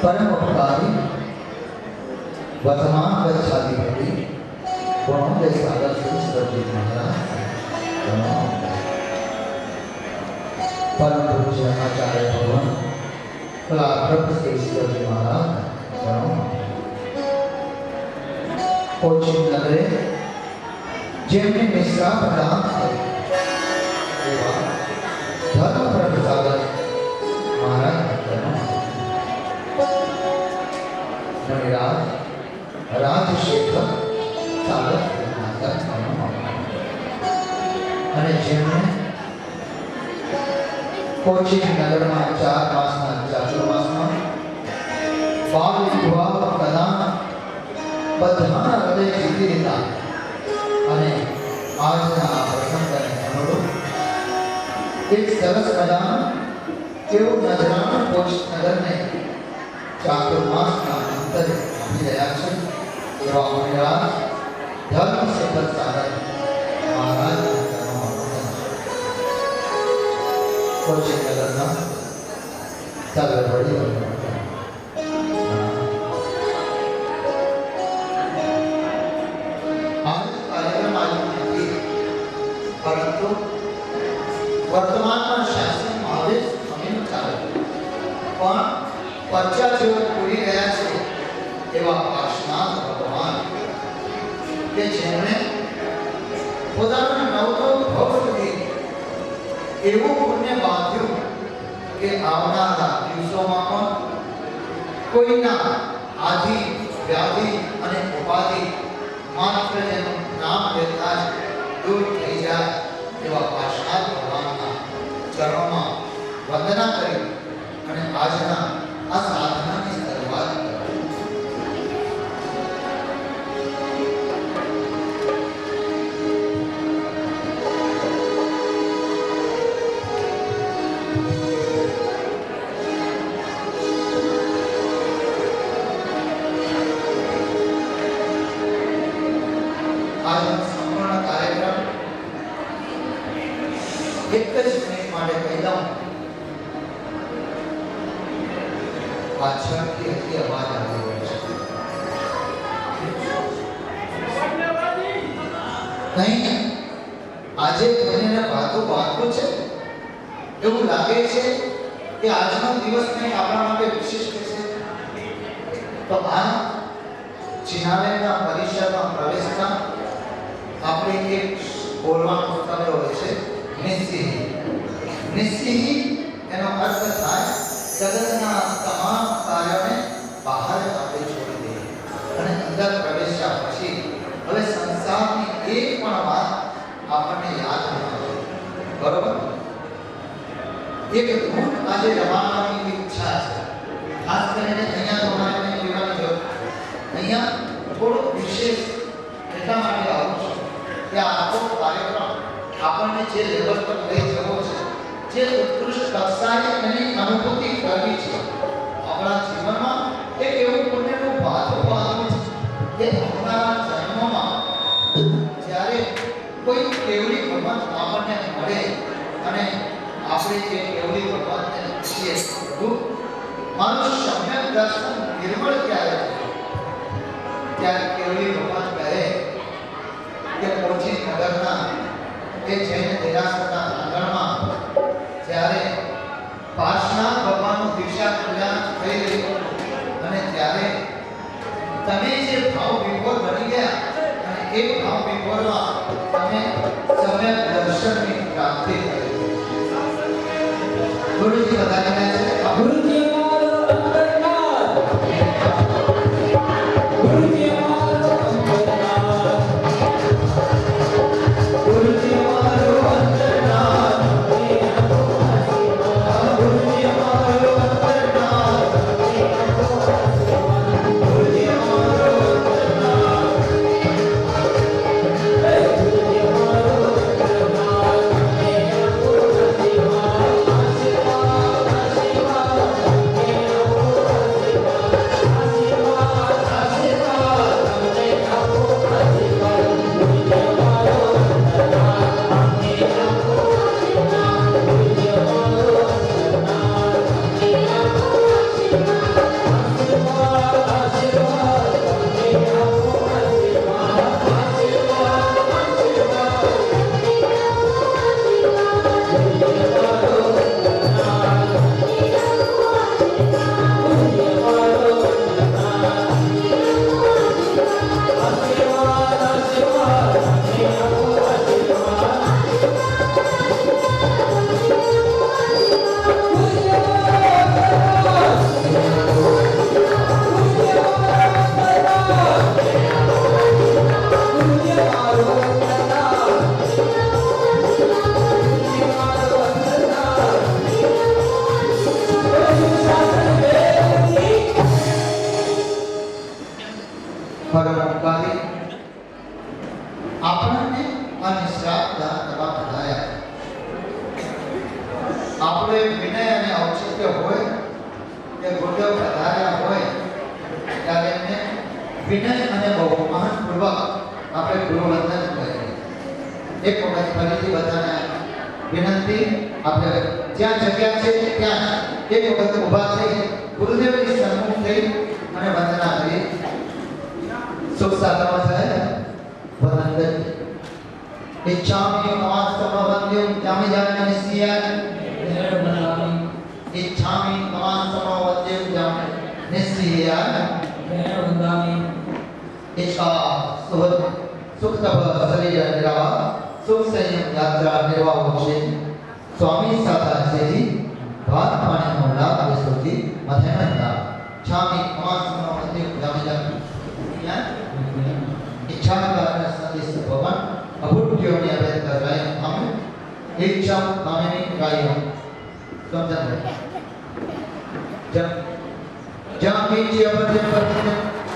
परम उपकारी वर्तमान गच्छाधिपति गुणोदय सागर श्री सरजी महाराज परम पूज्य आचार्य भगवान कलाप्रभ श्री सरजी महाराज कोचिंग नगरे जेमने मिश्रा प्रदान धर्म प्रभ सागर महाराज राजशेखर सागर અને જેમણે કોચી નગરમાં 4 માસના ચાતુર્માસમાં બાળ વિવાહ પ્રદાન બધાના હૃદય જીતી લીધા અને આજના આ પ્રસંગને અનુરૂપ એક સરસ મજાનું કેવું નજરાનું કોચ નગરને ચાતુર્માસના અંતરે આવી રહ્યા છે એવા મહારાજ ધર્મશેખર સાગર મહારાજ કોચી નગરના સાગર વડી તપસ્યા જેઓ પૂરી રહ્યા છે એવા પાર્શ્વનાથ ભગવાન કે જેમણે પોતાના નવતો ભવ સુધી એવું પુણ્ય બાંધ્યું કે આવનારા દિવસોમાં પણ કોઈના આધિ વ્યાધિ અને ઉપાધિ માત્ર જેનું નામ લેતા જ દૂર થઈ જાય એવા પાર્શ્વનાથ ભગવાનના ચરણોમાં વંદના કરી અને આજના આ સાધનાની શરૂઆત કરી. આજનો સંપૂર્ણ કાર્યક્રમ એક જ મિનિટ માટે કહી દઉં. પાછળથી હજી અવાજ આવી રહ્યો છે. નહીં, આજે કોઈને વાતો વાંચવું છે એવું લાગે છે કે આજનો દિવસ કંઈ આપણા માટે વિશિષ્ટ છે. તો આ ચિનાલયના પરિસરમાં પ્રવેશતા આપણે એક બોલવાનું કર્તવ્ય હોય છે, નિસ્સિહી. નિસ્સિહી એનો અર્થ થાય જગતના તમામ કાર્યોને બહાર આપણે છોડી દઈએ અને અંદર પ્રવેશ્યા પછી હવે સંસારની એક પણ વાત આપણને યાદ ન આવે. બરોબર? એક ધૂન આજે રમાડવાની ઈચ્છા છે. ખાસ કરીને અહીંયા તમારે કહેવાની જરૂર. અહીંયા થોડુંક વિશેષ એટલા માટે આવું છું કે આખો કાર્યક્રમ આપણને જે લેવલ પર લઈ જવો છે, જે ઉત્કૃષ્ટ કક્ષાએ એની અનુભૂતિ કરવી છે, આપણા જીવનમાં એક એવું પુણ્યનું ભાથું બાંધવું છે કે આવનારા જન્મમાં જ્યારે કોઈ કેવલી ભગવાન આપણને મળે અને આપણે જે કેવલી ભગવાનને પૂછીએ મારું સમ્યક દર્શન નિર્મળ ક્યારે છે, ત્યારે કેવલી ભગવાન કહે કે કોચી નગરના એ જૈન દેરાસરના આંગણમાં જ્યારે પાર્શ્વનાથ ભગવાનનું દિશા કલ્યાણ થઈ રહ્યું અને ત્યારે તમે જે ભાવ વિભોર બની ગયા અને એ ભાવ વિભોરમાં તમે સમ્યક દર્શનની પ્રાપ્તિ કરી. ગુરુજી બતાવી રહ્યા છે. ગુરુજી મારો અંતરનાથ, ગુરુજી મારો અંતરનાથ, ગુરુજી મારો અંતરનાથ, ગુરુજી મારો અંતરનાથ, ગુરુજી મારો આપણને અને શ્રાપદાન કરવા ભલાયા. આપણે વિનય અને ઔચિત્ય હોય કે ગુરુદેવ પધાર્યા હોય ત્યારે એમને વિનય અને બહુમાનપૂર્વક આપણે ગુરુવંદન કરીએ. એક વખત ફરીથી બધાને વિનંતી, આપણે જ્યાં જગ્યા છે ત્યાં એક વખત ઊભા થઈ ગુરુદેવની સન્મુખ થઈ અને વંદના કરી. સુખ સાધમાં જાય વંદન इच्छामि नमास्तमवन्द्यं जामिजाननिस्सियात् इच्छामि नमास्तमवन्द्यं जामि निश्चयान मैं वंदामि इसका सुख तप शरीर निर्वाह सुख संयम यात्रा निर्वाह होशे स्वामी साथा सेजी भात पानी मोला विसुद्धि मथेनंदा छामी कमासनो मध्य जामिजा इच्छा कारण संदेश भवन अभुट्यों ने अवैध कर रहे हम इच्छा कामनी रायों समझन जब कीजिए अपने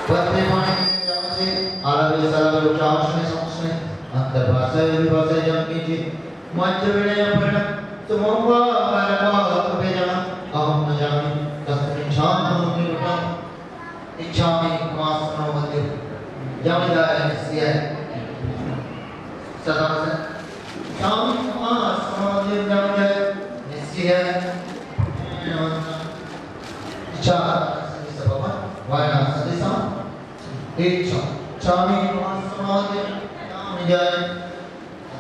बदले माने जामसे आलावे सलावे उच्चावशने समशने अंतर्भाषा विभाषा जब कीजिए मध्य विनय अपन तुमों परवा कबेजा अहम न जामी तस्मिन् शांतम निरुतम इच्छा में कमासनो मध्य जामिदा निश्चय सदा से शामी कमासनो मध्य जामिदा निश्चय इच्छा भगवान वायना सदिशा इच्छा शामी कमासनो मध्य जामिदा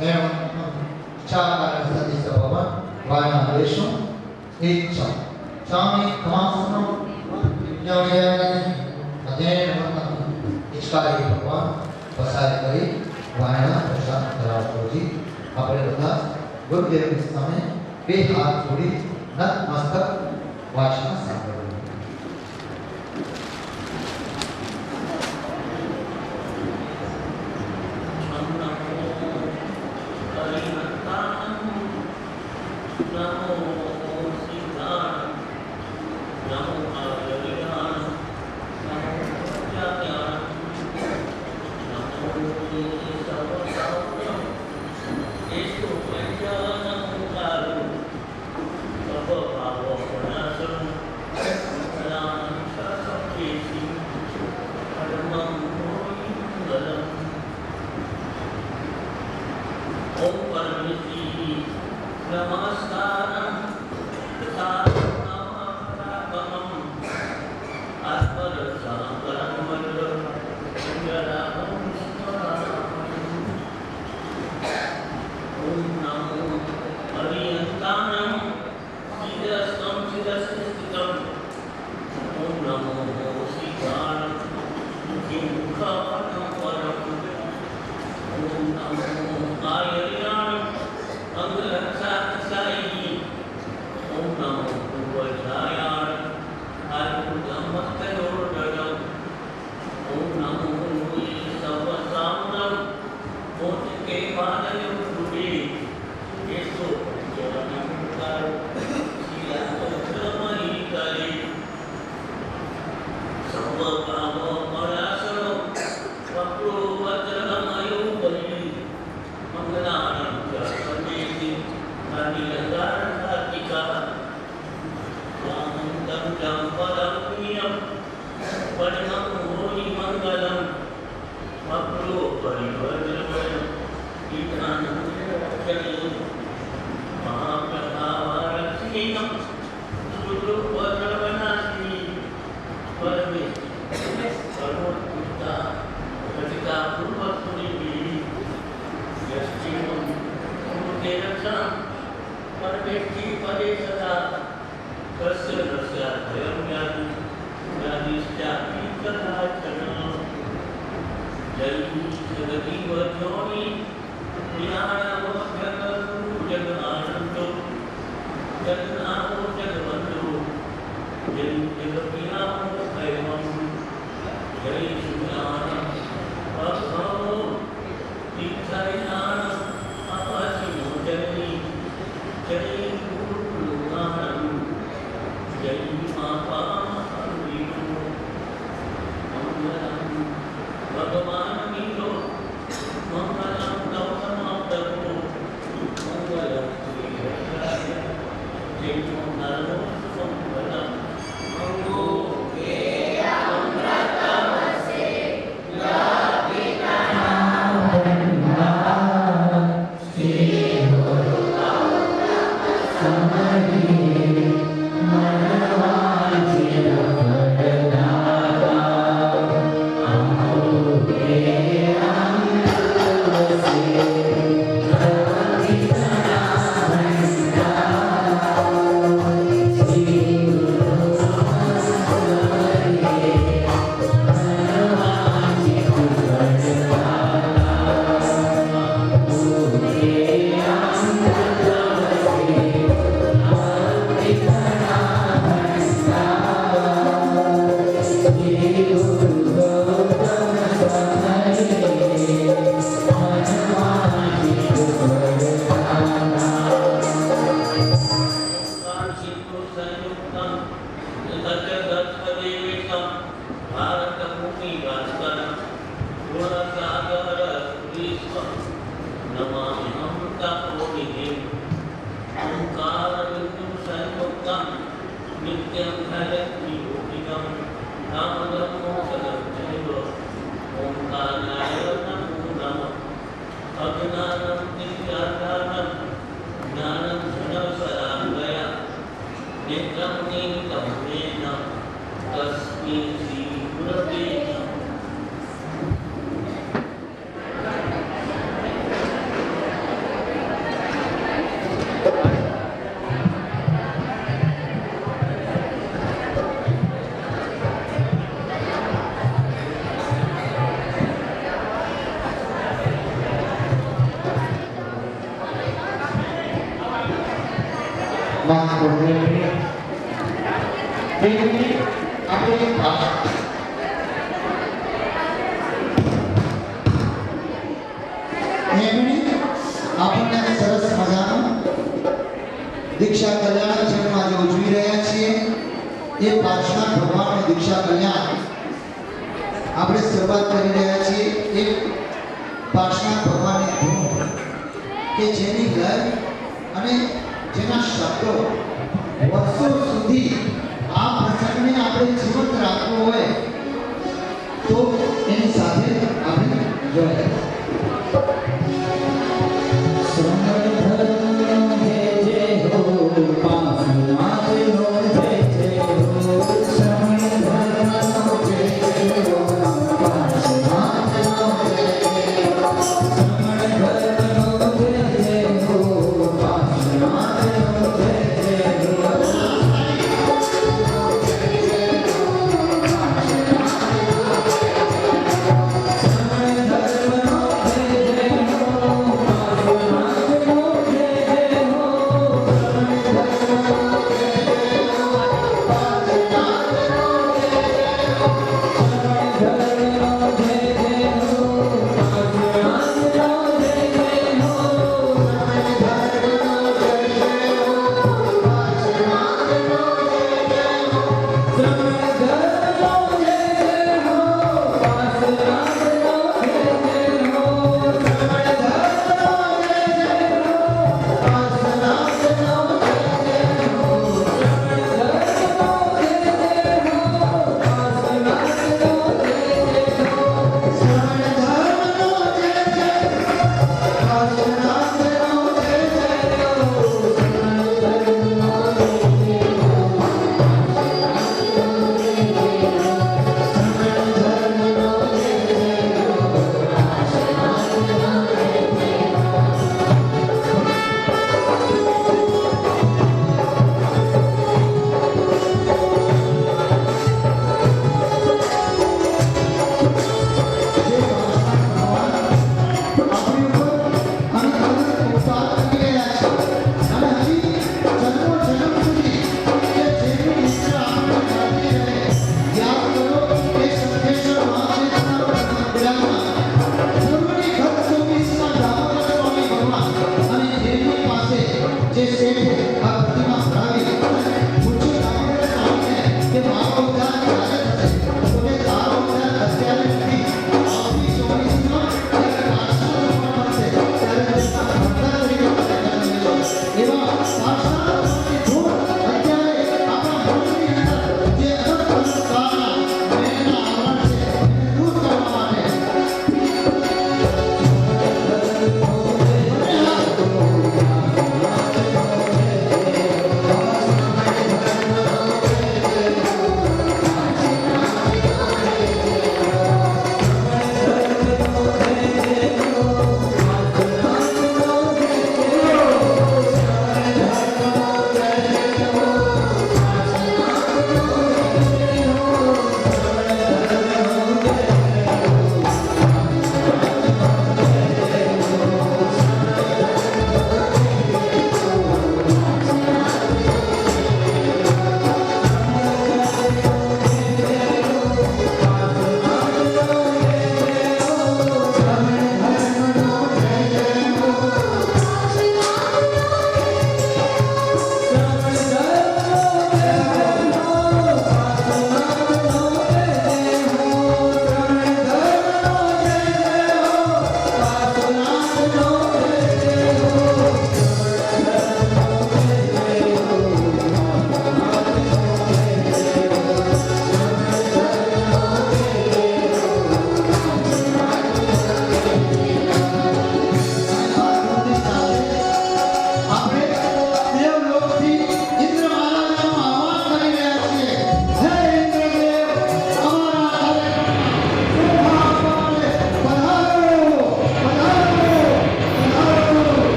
इच्छा कारण सदिश भगवान वायना देशो इच्छा शामी कमासनो जामिदा अध्ययन इसका भगवान बसाए करी वायना प्रसाद कराओ जी अपने बता गुरुदेव के सामने बे हाथ जोड़ी नत मस्तक वाचना संकल्प भगवान दीक्षा कल्याण जन्म आज उजवी રહ્યા છીએ એ પાર્શ્વનાથ ભગવાનનો દીક્ષા કલ્યાણ આપણે શરૂઆત કરી રહ્યા છીએ એક પાર્શ્વનાથ ભગવાનની ધૂન કે જેની લય અને જેના શબ્દો વર્ષો સુધી આ પ્રસંગને આપણે જીવંત રાખવો હોય તો એની સાથે આપણે જોડાય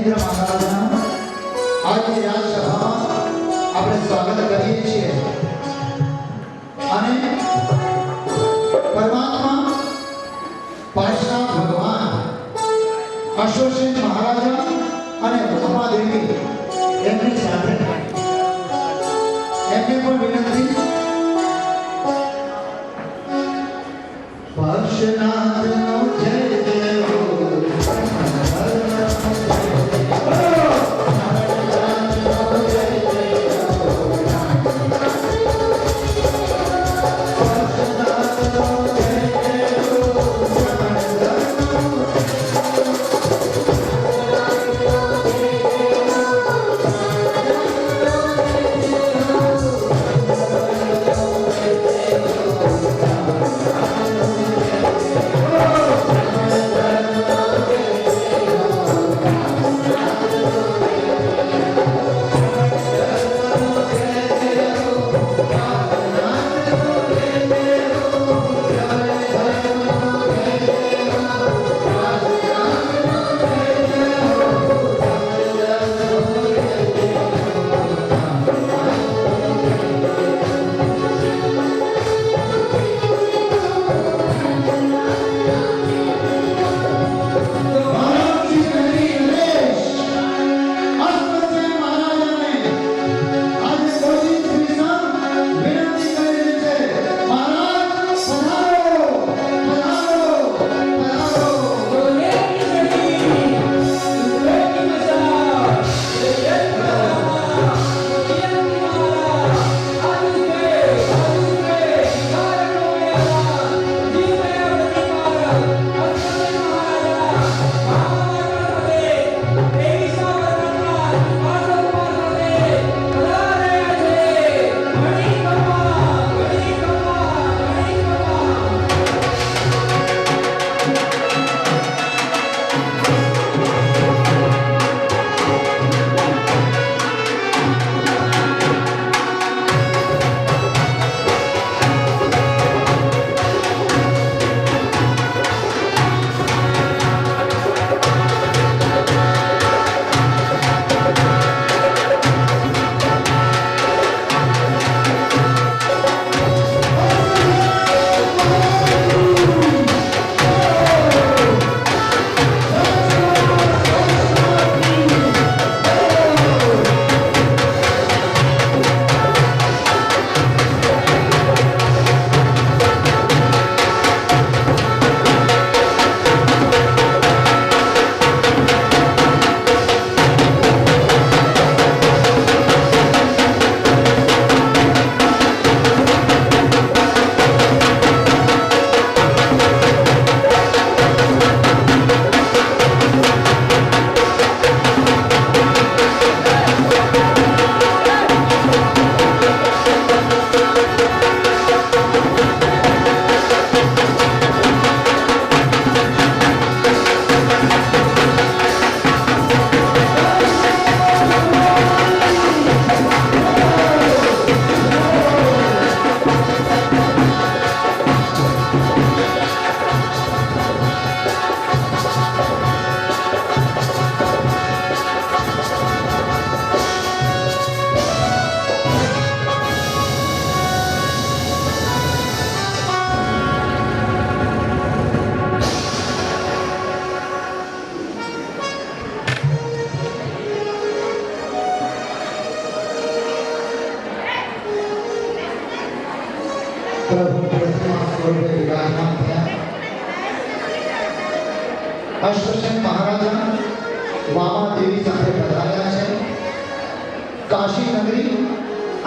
નરેન્દ્ર મહારાજના આજની રાજસભામાં આપણે સ્વાગત કરીએ છીએ અને પરમાત્મા પાટસા ભગવાન અશોકસિંહ મહારાજા અને ઉમાદેવી એમની સાથે એમને પણ વિનંતી પક્ષનાથનો જય જય હો અશ્વસેન મહારાજા વામાદેવી સાથે પધાર્યા છે. કાશી નગરી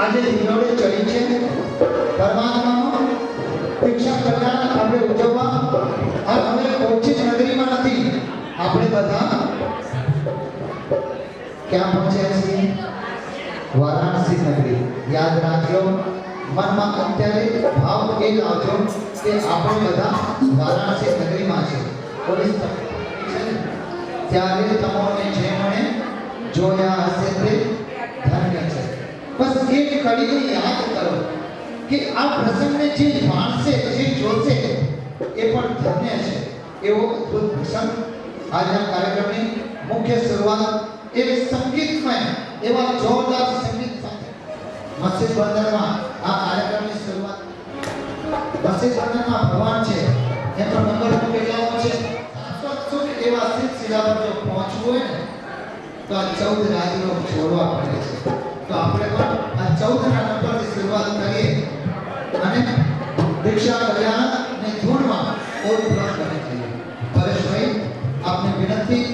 આજે દિનોડે ચડી છે. પરમાત્માનો ભિક્ષા કલ્યાણ આપણે ઉજવવા અને અમે ઓછી જ નગરીમાં નથી, આપણે બધા ક્યાં પહોંચ્યા છીએ? વારાણસી નગરી. યાદ રાખજો, મનમાં અત્યારે ભાવ એ લાવજો કે આપણે બધા વારાણસી નગરીમાં છે. ત્યારે તમને જે મને જોયા હશે તે ધન્ય છે. બસ એક કડીને યાદ કરો કે આ પ્રસંગને જે માણસે, જે જોશે એ પણ ધન્ય છે. એવો અદ્ભુત પ્રસંગ આજના કાર્યક્રમની મુખ્ય શરૂઆત એક સંગીતમય એવા જોરદાર સંગીત સાથે મસ્જિદ બંદરમાં આ કાર્યક્રમની શરૂઆત. મસ્જિદ બંદરમાં ભગવાન છે એમનો નંબર કેટલાનો છે? 700 એવા સિલસિલા પર જો પહોંચવું હોય ને તો આ 14 રાજ્યો છોડવા પડે છે. તો આપણે પણ આ 14 ના નંબરથી શરૂઆત કરીએ અને દીક્ષા કલ્યાણની ધૂનમાં ઓળખ કરી દઈએ. પરેશભાઈ આપને વિનંતી.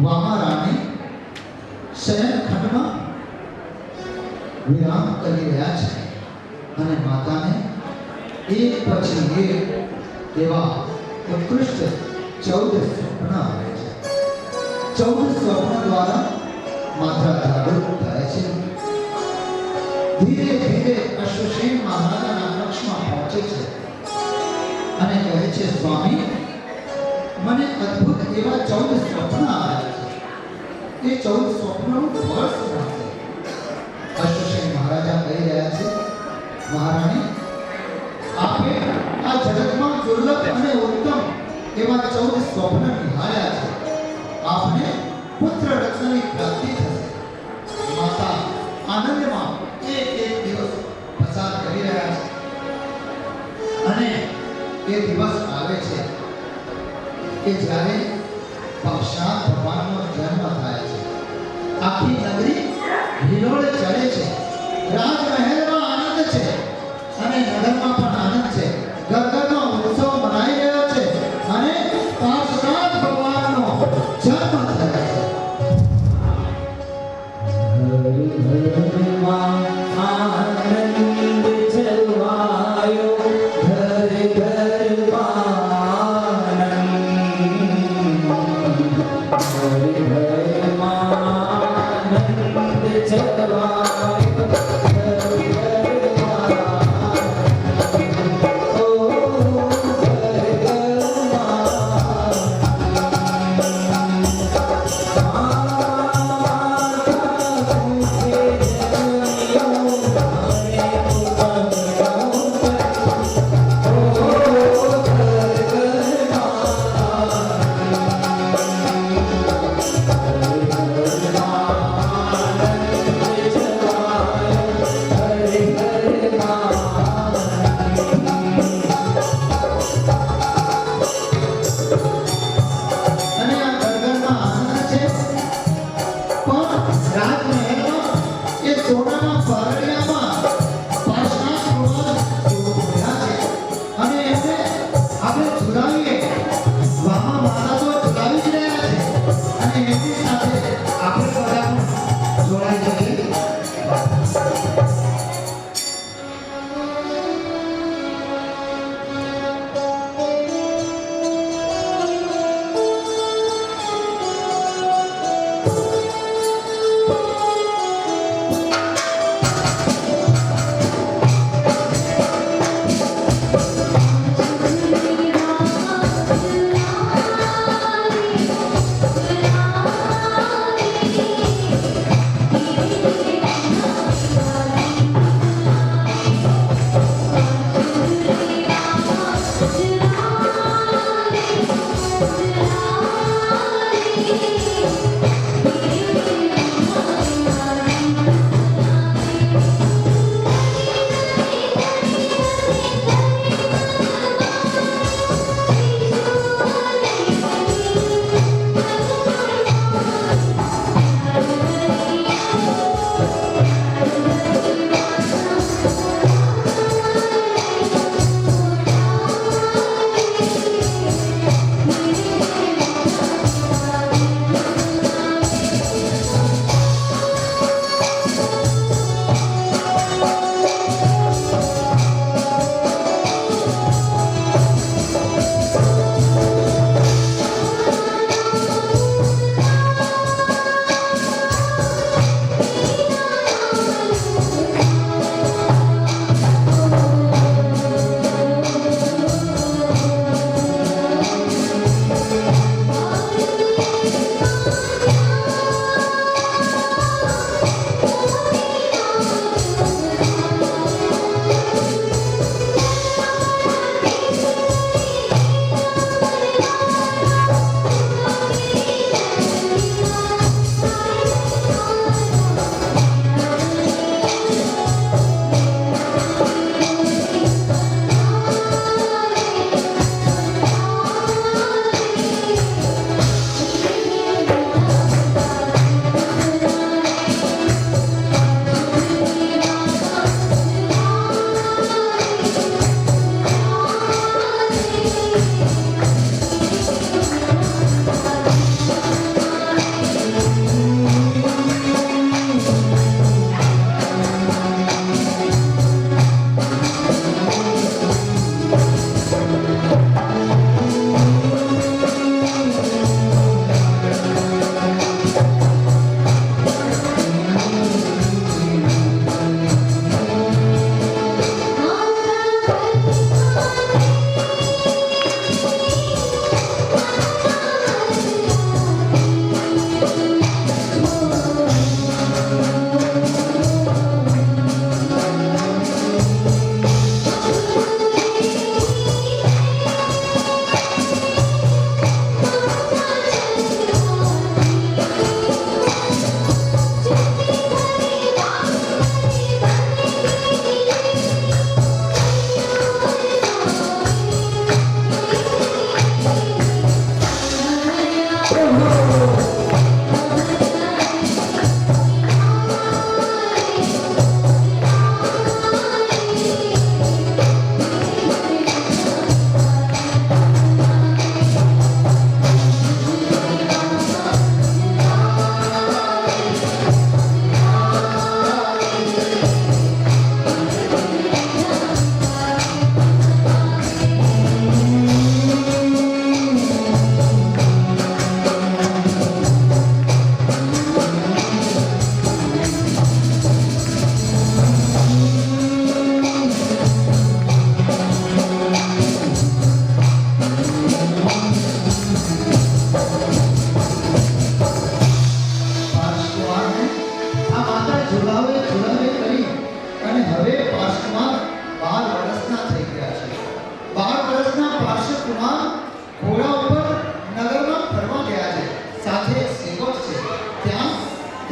વામારાણી શયનખંડમાં વિરામ કરી રહ્યા છે અને માતાને એક પછી એક એવા ઉત્કૃષ્ટ 14 સ્વપ્ન આવે છે. 14 સ્વપ્ન દ્વારા માતા જાગૃત થાય છે. ધીરે ધીરે અશ્વસેન મહારાજાના કક્ષમાં પહોંચે છે અને કહે છે, સ્વામી, મને અદ્ભુત એવા 14 સ્વપ્ન આવ્યા છે. એ 14 સ્વપ્નનું ફળ શું છે? અશ્વસેન મહારાજા કહી રહ્યા છે, મહારાણી, આપે આ જગતમાં દુર્લભ અને ઉત્તમ એવા 14 સ્વપ્ન નિહાળ્યા છે. આપને પુત્ર રત્નની પ્રાપ્તિ થશે. માતા આનંદમાં એક દિવસ પસાર કરી રહ્યા છે અને એ દિવસ આવે છે કે જ્યારે સાક્ષાત ભગવાનનો જન્મ થાય છે. આખી નગરી હિલોળે ચડે છે. રાજમહેલમાં આનંદ છે અને નગરમાં પણ આનંદ છે. ગરગરમાં ઉત્સવ મનાઈ રહ્યો છે અને સાક્ષાત ભગવાનનો જન્મ થયો છે. ઘરમાં આનંદ છવાયો, ઘર ઘરમાં આનંદ છવાયો,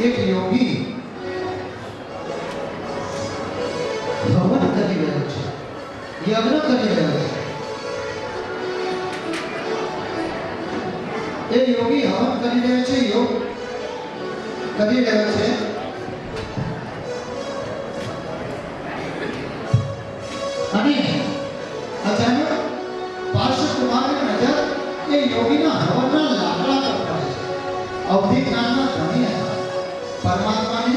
એક યોગી હવન કરી રહ્યો છે, યજ્ઞ કરી રહ્યો છે. એ યોગી હવન કરી રહ્યો છે, યોગ કરી રહ્યો છે. અને અચાનક પાર્ષદ કુમારની નજર એ યોગીના હવનના લાકડા પર પડે છે. અવધિ જ્ઞાનના ધણી હતા. પરમાત્માને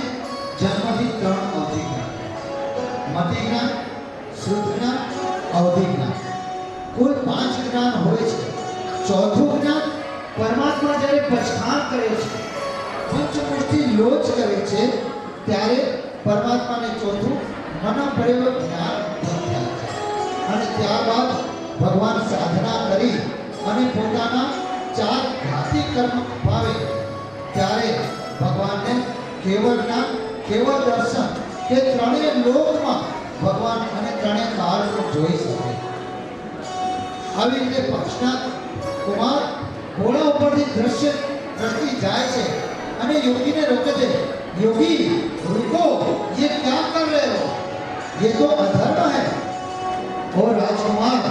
જન્મથી 3 અવધિ જ્ઞાન: મતિ જ્ઞાન, શ્રુત જ્ઞાન, અવધિ જ્ઞાન. કુલ 5 જ્ઞાન હોય છે. ચોથું જ્ઞાન પરમાત્મા જ્યારે પછાણ કરે છે, પંચમુષ્ટિ લોચ કરે છે, ત્યારે પરમાત્માને ચોથું મનોપ્રયોગ જ્ઞાન ઉત્પન્ન થાય છે. અને ત્યારબાદ ભગવાન સાધના કરી અને પોતાના 4 ઘાતી કર્મ ભાવે ત્યારે ભગવાનને કેવળ જ્ઞાન, કેવળ દર્શન કે ત્રણેય લોકમાં ભગવાન અને ત્રણેય કાળમાં જોઈ શકે. આવી રીતે પક્ષનાથ કુમાર ઘોડા ઉપરથી દ્રષ્ટિ જાય છે અને યોગીને રોકે છે. योगी रुको, ये क्या कर रहे हो? ये तो अधर्म है. और राजकुमार,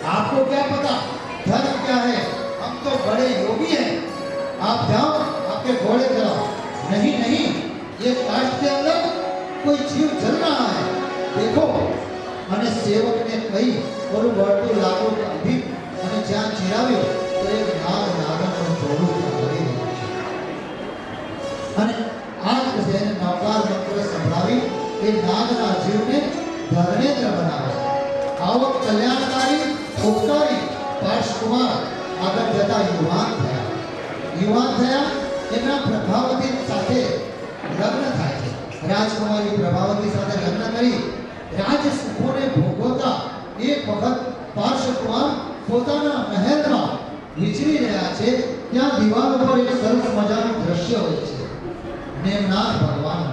आपको क्या पता धर्म क्या है? हम तो बड़े योगी हैं. आप जाओ, आपके घोड़े चलाओ. नहीं नहीं, ये काष्ठ के अंदर कोई जीव जल रहा है, देखो. અને સેવકને કહી ઓલું વર્તુળ લાકડું કાઢી અને જ્યાં ચીરાવ્યો તો એક નાગ નાગરનું જોડું કરી દીધું છે. અને આ જ રીતે નવકાર મંત્ર સંભળાવી એ નાગના જીવને ધર્મેન્દ્ર બનાવે. આવો કલ્યાણકારી ઉપકારી પાર્ષકુમાર આગળ જતા યુવાન થયા. એમના પ્રભાવતી સાથે લગ્ન થાય છે. રાજકુમારી પ્રભાવતી સાથે લગ્ન કરી રાજ સુખોને ભોગવતા એક વખત પાર્ષકુમાર પોતાના મહેલમાં વિચરી રહ્યા છે. ત્યાં દિવાલ ઉપર એક સરસ મજાનું દ્રશ્ય હોય છે. નેમનાથ ભગવાન.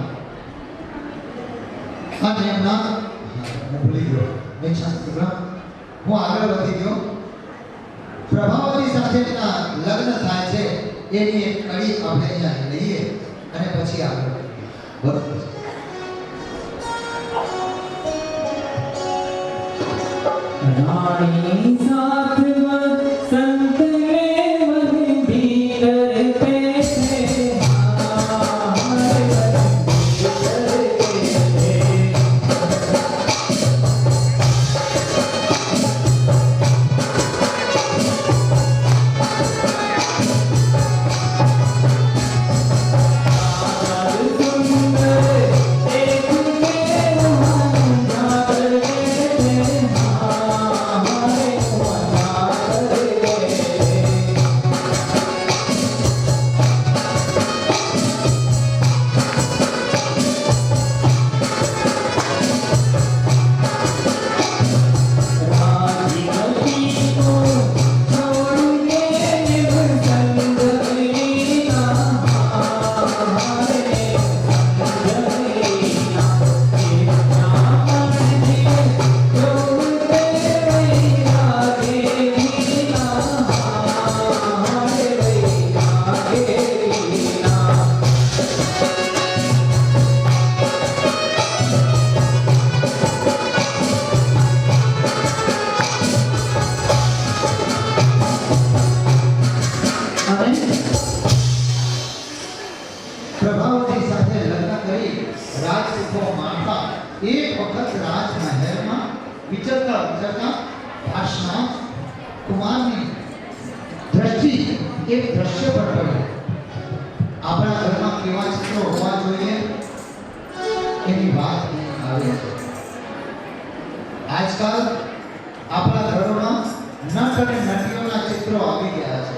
આ નેમનાથ હું ભૂલી ગયો. હું આગળ વધી ગયો. પ્રભાવતી સાથે લગ્ન થાય છે. એની એક કડી આપણે અહીંયા લઈએ અને પછી આગળ વધીએ. रानी साथ संत में मन भीतर पैसे પ્રભાવતી સાથે લગ્ન કરી રાજસુખો માણતા એક વખત રાજમહેલમાં વિચરતા પાર્ષનાથ કુમારની દ્રષ્ટિ એક દ્રશ્ય પર પડી. આપણા ઘરમાં કેવા ચિત્રો હોવા જોઈએ એની વાત અહીં આવે છે. આજકાલ આપણા ઘરોમાં નટ અને નટીઓના ચિત્રો આવી ગયા છે.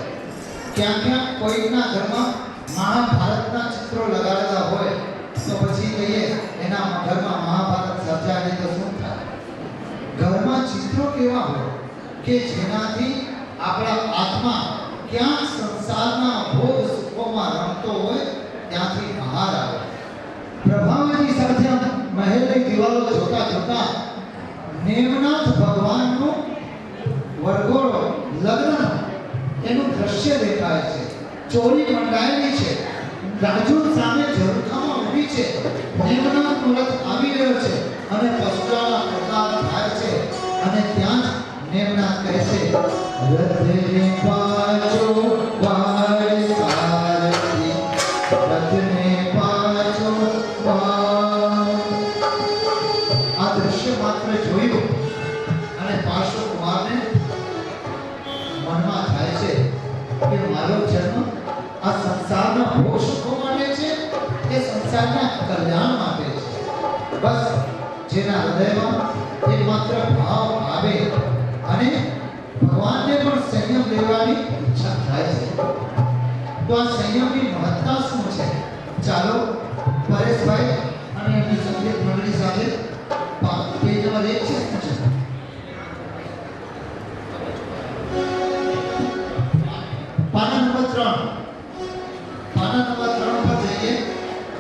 ક્યાંક કોઈના ઘરમાં મહાભારતના ચિત્રો લગાડેલા હોય તો પછી કહીએ એના ઘરમાં મહાભારત સર્જાય તો શું થાય? ઘરમાં ચિત્રો કેવા હોય કે જેનાથી આપણા આત્મા ક્યાંક સંસારના ભોગ સુખોમાં રમતો હોય ત્યાંથી બહાર આવે. પ્રભાવતી સાથે મહેલની દિવાલો જોતા જોતા નેમનાથ ભગવાનનું વરઘોડો લગ્ન એનું દ્રશ્ય દેખાય છે. ચોરી મંડાયેલી છે. રાજુ સામે છે, નિમના મુહૂર્ત આવી રહ્યો છે અને પશુરાના પ્રતાપ થાય છે અને ત્યાં જ નિમનાથ કહે છે રથને પાછો વાળ સારથી રથને પાછો વાળ. આ દ્રશ્ય માત્ર જોયું અને પાર્શ્વ કુમારને મનમાં થાય છે કે મારો જન્મ આ સંસારના ભોગ સુખો માટે છે કે સંસારના કલ્યાણ માટે છે. બસ જેના હૃદયમાં એક માત્ર ભાવ આવે અને ભગવાનને પણ સંયમ લેવાની ઈચ્છા થાય છે. તો આ સંયમની મહત્તા શું છે? ચાલો પરેશભાઈ અને એમની સંગીત મંડળી સાથે પેજ નંબર 1 છે પાના નંબર 3 પર જઈએ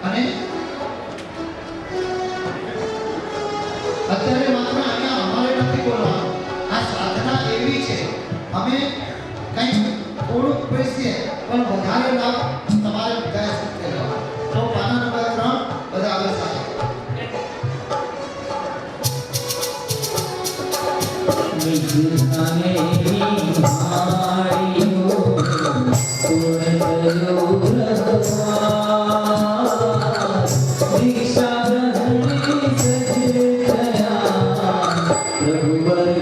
અને અત્યારે માત્ર અહીંયા અમારે નથી બોલવાનું. આ સાધના એવી છે અમે કંઈક થોડુંક પૈસે પણ વધારે લાભ તમારે બધાએ શીખી લેવા. તો પાના નંબર 3 બધા આગળ સાથે વિજ્ઞાને મારીઓ પૂર્ણયો રખવા દીક્ષા ગ્રહણે સજ્જ થયા પ્રભુવર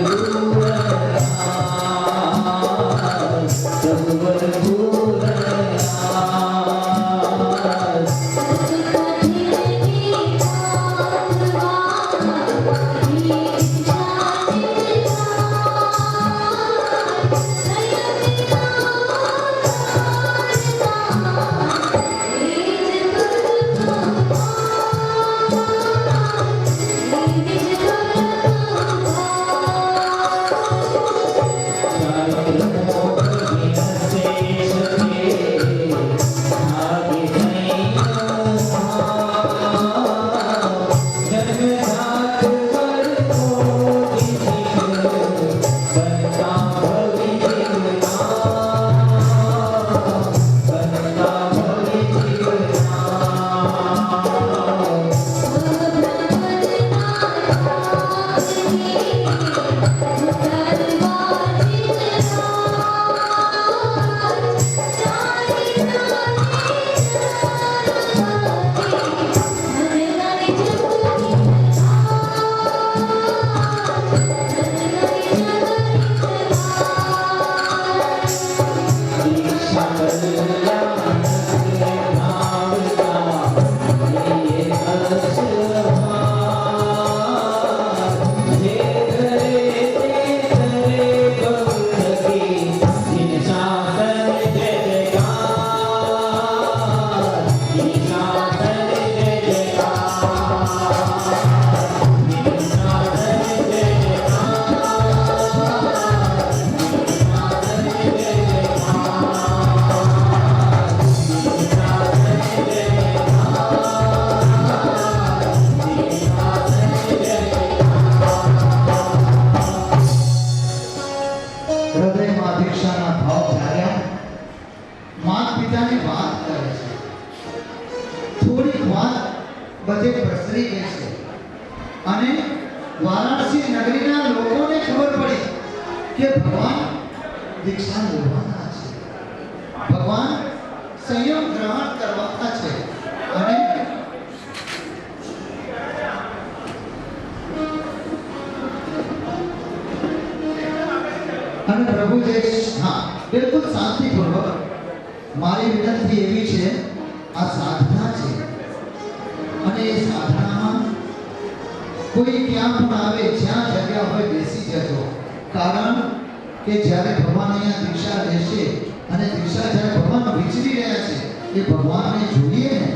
બધે પ્રસરી ગઈ છે અને વારાણસી નગરીના લોકોને ખબર પડી કે ભગવાન દીક્ષા લેવાના છે, ભગવાન સંયમ ગ્રહણ કરવાના છે અને પ્રભુ જે હા બિલકુલ શાંતિપૂર્વક મારી વિનંતી એવી છે, આ સાધના છે અને એ સાધનામાં કોઈ ક્યાં પણ આવે જ્યાં જગ્યા હોય બેસી જજો, કારણ કે જ્યારે ભગવાન અહીંયા દીક્ષા લેશે અને દીક્ષા જ્યારે ભગવાન વિચરી રહ્યા છે એ ભગવાનને જોઈએ ને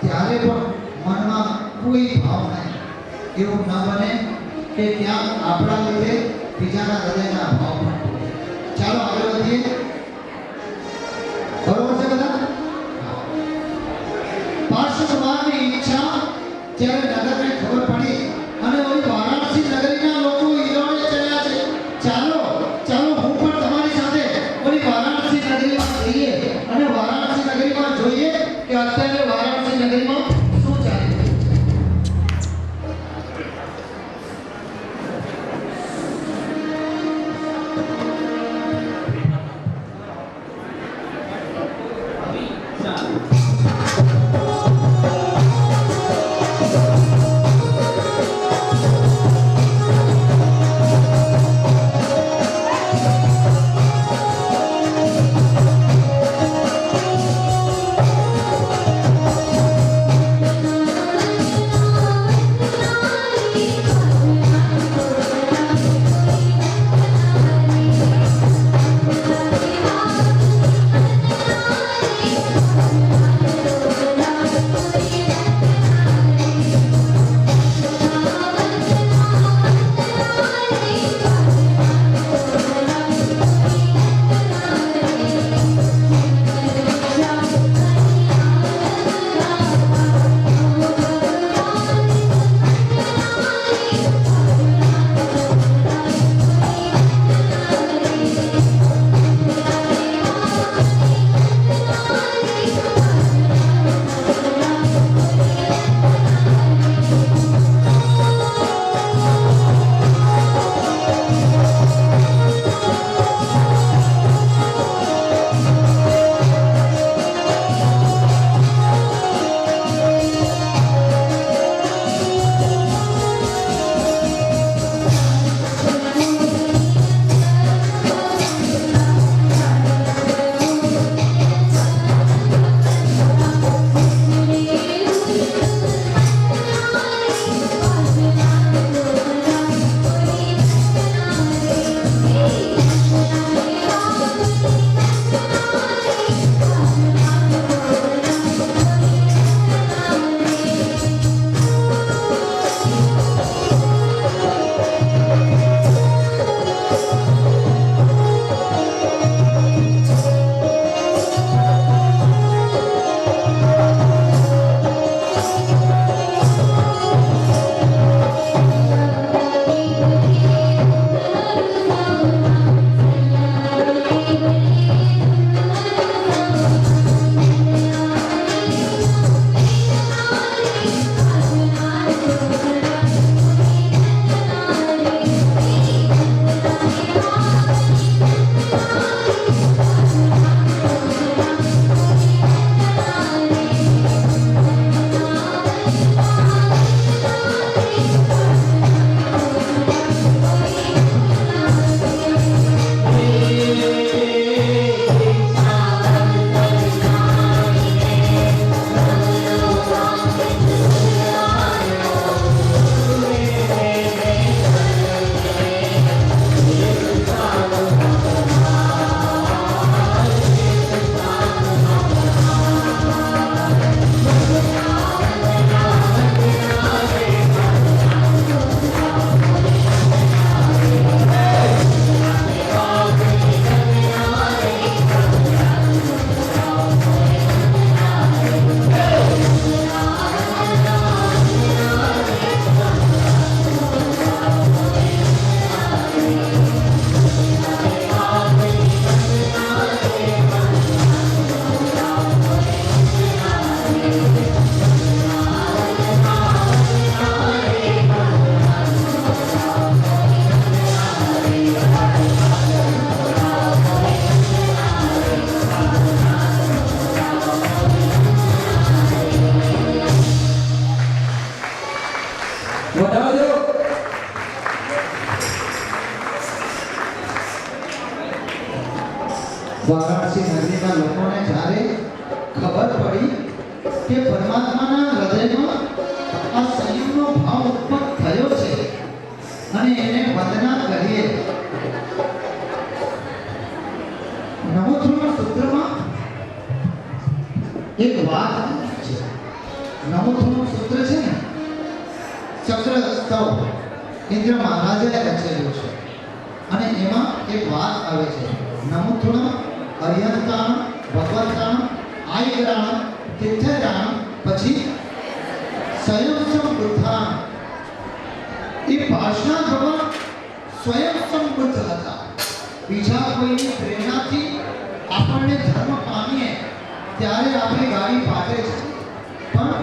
ત્યારે પણ મનમાં કોઈ ભાવ નહીં, એવું ન બને કે ક્યાં આપણા લીધે બીજાના હૃદયના ભાવ પણ. ચાલો આગળ વધીએ. બરોબર છે બધા? પાર્શ્વકુમારની ઈચ્છા જ્યારે નગરને ખબર પડી અને ઓલી વારાણસી નગરીના લોકો ઈરોને ચડ્યા છે, ચાલો ચાલો હું પણ તમારી સાથે ઓલી વારાણસી નગરીમાં જઈએ અને વારાણસી નગરીમાં જોઈએ કે અત્યારે વારાણસી નગરીમાં શું વારાણસી નગરીના લોકોને જ્યારે ખબર પડી કે પરમાત્માના હૃદયમાં આ સંયમનો ભાવ ઉત્પન્ન થયો છે અને એને વંદના કરીએ. નવોત્થાન સૂત્રમાં એક વાત છે. નવોત્થાન સૂત્ર છે ને ચક્ર સ્તવ ઇન્દ્ર મહારાજે રચેલું છે અને એમાં એક વાત આવે છે. નમોત્થાન અર્યંતાણ ભગવંતાણ આયગ્રાણ તીર્થરાણ પછી સ્વયં સમબુદ્ધાણ. એ ભાષણા ભગવાન સ્વયં સમબુદ્ધ હતા. બીજા કોઈની પ્રેરણાથી આપણને ધર્મ પામીએ ત્યારે આપણી ગાડી ફાટે છે, પણ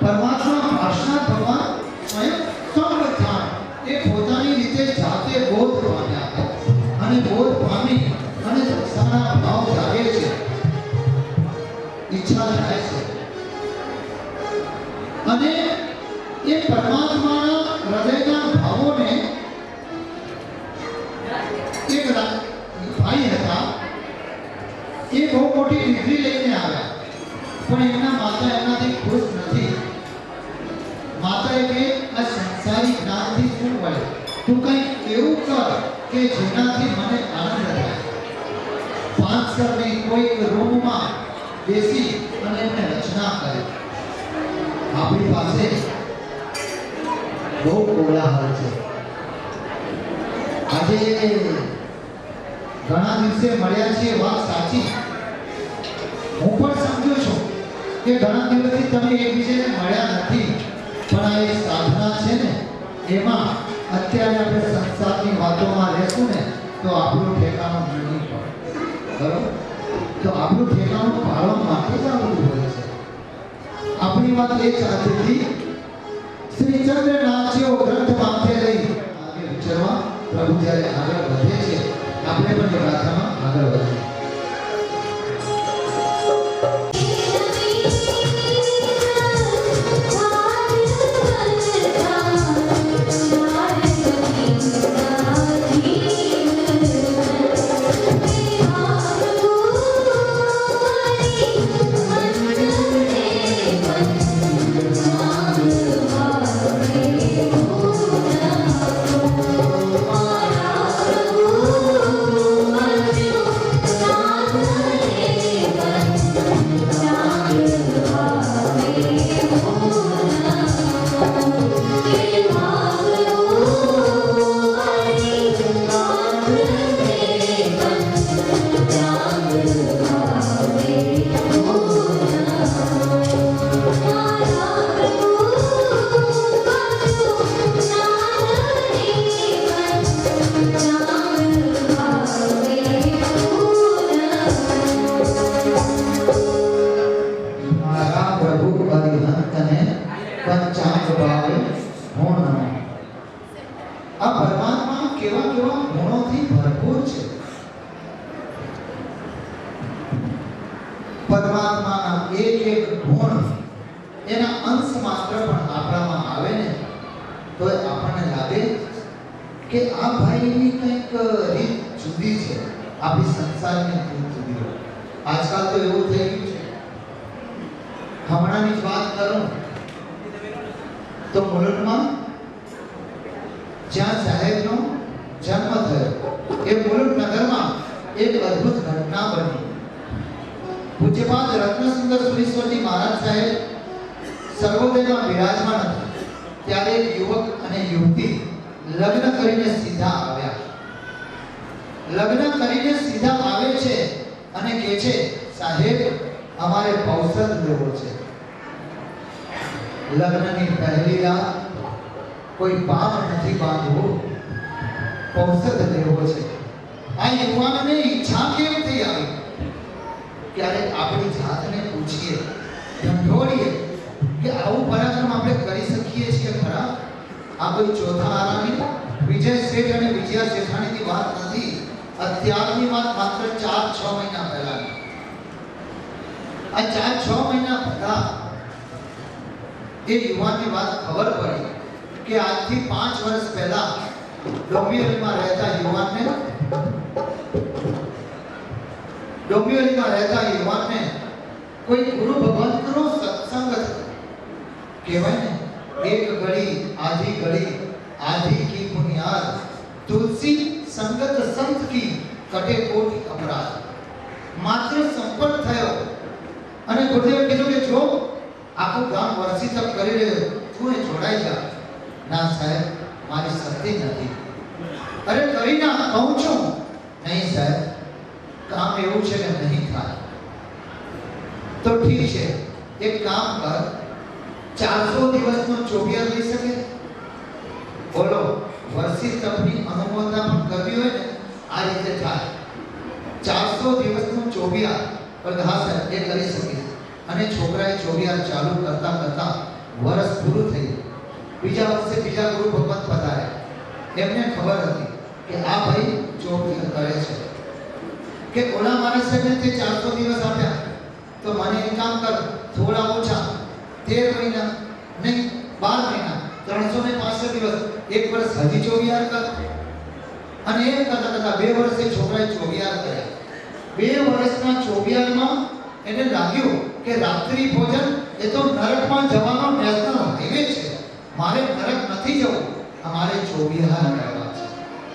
પરમાત્મા ભાષણા ભગવાન સ્વયં સમબુદ્ધાણ. એ પોતાની રીતે જાતે બોધ પામ્યા હતા અને બોધ પામી અને સંસારના ભાવ જાગે છે, ઈચ્છા થાય છે અને એ પરમાત્માના હૃદયના ભાવોને એક ભાઈ હતા. એ બહુ મોટી ડિગ્રી લઈને આવ્યા પણ એમના માતા એમનાથી ખુશ નથી. માતાએ કે આ સંસારી જ્ઞાનથી શું મળે, તું કંઈક એવું કર કે જેનાથી મને આનંદ થાય. 5 સરની કોઈક રૂમમાં બેસી અને એમને રચના કરે. આપણી પાસે બહુ કોલાહલ છે. આજે ઘણા દિવસે મળ્યા છીએ, વાત સાચી. હું પણ સમજુ છું કે ઘણા દિવસથી તમે એકબીજાને મળ્યા નથી, પણ આ એક સાધના છે ને એમાં અત્યારે આપણે સંસારની વાતોમાં રહેશું ને તો આપણું ઠેકાણું નહીં પડે. બરોબર? તો આપણું ઠેકાણું પાડવા માટે જ આ બધું હોય છે. આપણી વાત એ ચાલતી હતી, શ્રી ચંદ્રનાથજીઓ ગ્રંથ માથે લઈ આગળ વિચારવા પ્રભુ જ્યારે આગળ વધે છે, આપણે પણ એ ગાથામાં આગળ વધીએ. આ પરમાત્મા કેવા કેવા ગુણોથી ભરપૂર છે. પરમાત્માના એક એક ગુણ એના અંશ માત્ર પણ આપણામાં આવે ને તો આપણને લાગે કે આ ભાઈની કંઈક રીત જુદી છે, આપણી સંસારની રીત જુદી હોય. આજકાલ તો એવું થઈ ગયું છે. હમણાંની જ વાત કરું તો મુલુંડમાં જ્યાં સાહેબનો જન્મ થયો એ મુલુંડ નગરમાં એક અદ્ભુત ઘટના બની. પૂજ્યપાદ રત્નસુંદર સુરીશ્વરજી મહારાજ સાહેબ સર્વોદયમાં બિરાજમાન હતા ત્યારે એક યુવક અને યુવતી લગ્ન કરીને સીધા આવ્યા. લગ્ન કરીને સીધા આવે છે અને કહે છે, સાહેબ અમારે પૌષધ લેવો છે. લગ્નની પહેલી રાત કોઈ પાપ નથી બાંધવું, પૌષધ લેવો છે. આ યુવાનને ઈચ્છા કેમ થઈ આવી? ક્યારેક આપણી જાતને પૂછીએ, ઢંઢોળીએ કે આવું પરાક્રમ આપણે કરી શકીએ છીએ ખરા? આ કોઈ ચોથા આરામી વિજય શેઠ અને વિજયા શેઠાણીની વાત નથી. અત્યારની વાત માત્ર 4-6 મહિના પહેલાની. આ 4-6 મહિના પહેલા એ યુવાનની વાત ખબર પડી કે આજથી 5 વર્ષ પહેલા ડોંબિવલીમાં રહેતા યુવાનને ડોંबिवलीમાં રહેતા યુવાનને કોઈ ગુરુ ભગવંતનો સત્સંગ થયો. કહેવાય ને, એક ઘડી આધી કી બુનિયાદ, તુલસી સંગત સંત કી કટે કોટી અપરાધ. માત્ર સંપર્ક થયો અને ગુરુદેવે કીધું કે જો આખું ગામ વર્ષી તપ કરી રહ્યો, તું એ જોડાઈ જા. ના સાહેબ, મારી શક્તિ નથી. અરે કરી ના, કહું છું. નહીં સાહેબ, કામ એવું છે કે નહીં થાય. તો ઠીક છે, એક કામ કર, 400 દિવસનો ચોવિયાર લઈ શકે? બોલો, વર્ષી તપની અનુમોદના પણ કરવી હોય ને, આ રીતે થાય. 400 દિવસનો ચોવિયાર. પણ હા સાહેબ, એ કરી શકીશ. અને છોકરાએ ચોવિયાર ચાલુ કરતા કરતા વર્ષ પૂરું થયું. બીજા વર્ષે બીજા ગુરુ ભગવંત પધાર્યા. એમને ખબર હતી કે આ ભાઈ ચોવિયાર કરે છે, કે ઓલા માણસે તે 400 દિવસ આપ્યા, તો મને એક કામ કર, થોડા ઓછા 13 મહિના નહીં 12 મહિના 365 દિવસ, એક વર્ષ હજી ચોવિયાર કર. અને એમ કરતા કરતા 2 વર્ષે છોકરાએ ચોવિયાર કર્યા. 2 વર્ષના ચોવિયારમાં એને લાગ્યું કે રાત્રિ ભોજન એ તો નરકમાં જવાનો નેશનલ હાઈવે છે, મારે નરક નથી જવું, અમારે ચોવિયાર કરવા છે.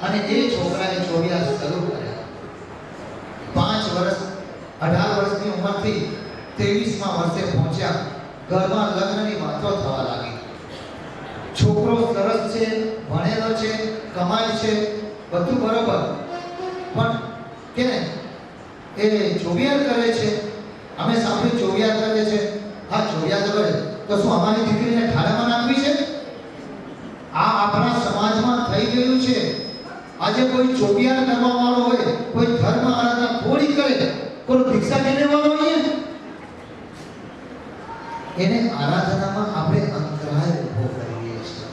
અને એ છોકરાએ ચોવિયાર શરૂ કર્યા. 5 વર્ષ 18 વર્ષની ઉંમરથી 23મા વર્ષે પહોંચ્યા. ઘરમાં લગ્નની વાતો થવા લાગી. છોકરો સરસ છે, ભણેલો છે, કમાય છે, બધું બરોબર, પણ કે ને એ ચોવિયાર કરે છે. અમે સાંભળ્યું ચોવિયાર કરે છે. હા, ચોવિયાર કરે તો શું અમારી દીકરીને ઠાડામાં નાખવી છે? આ આપણા સમાજમાં થઈ ગયું છે. આજે કોઈ ચોવિયાર કરવા વાળો હોય, કોઈ ધર્મ આરાધના થોડી કરે, કોઈ ભિક્ષા દેને વાળો હોય, એને આરાધનામાં આપણે અંતરાય ઉભો કરીએ છીએ.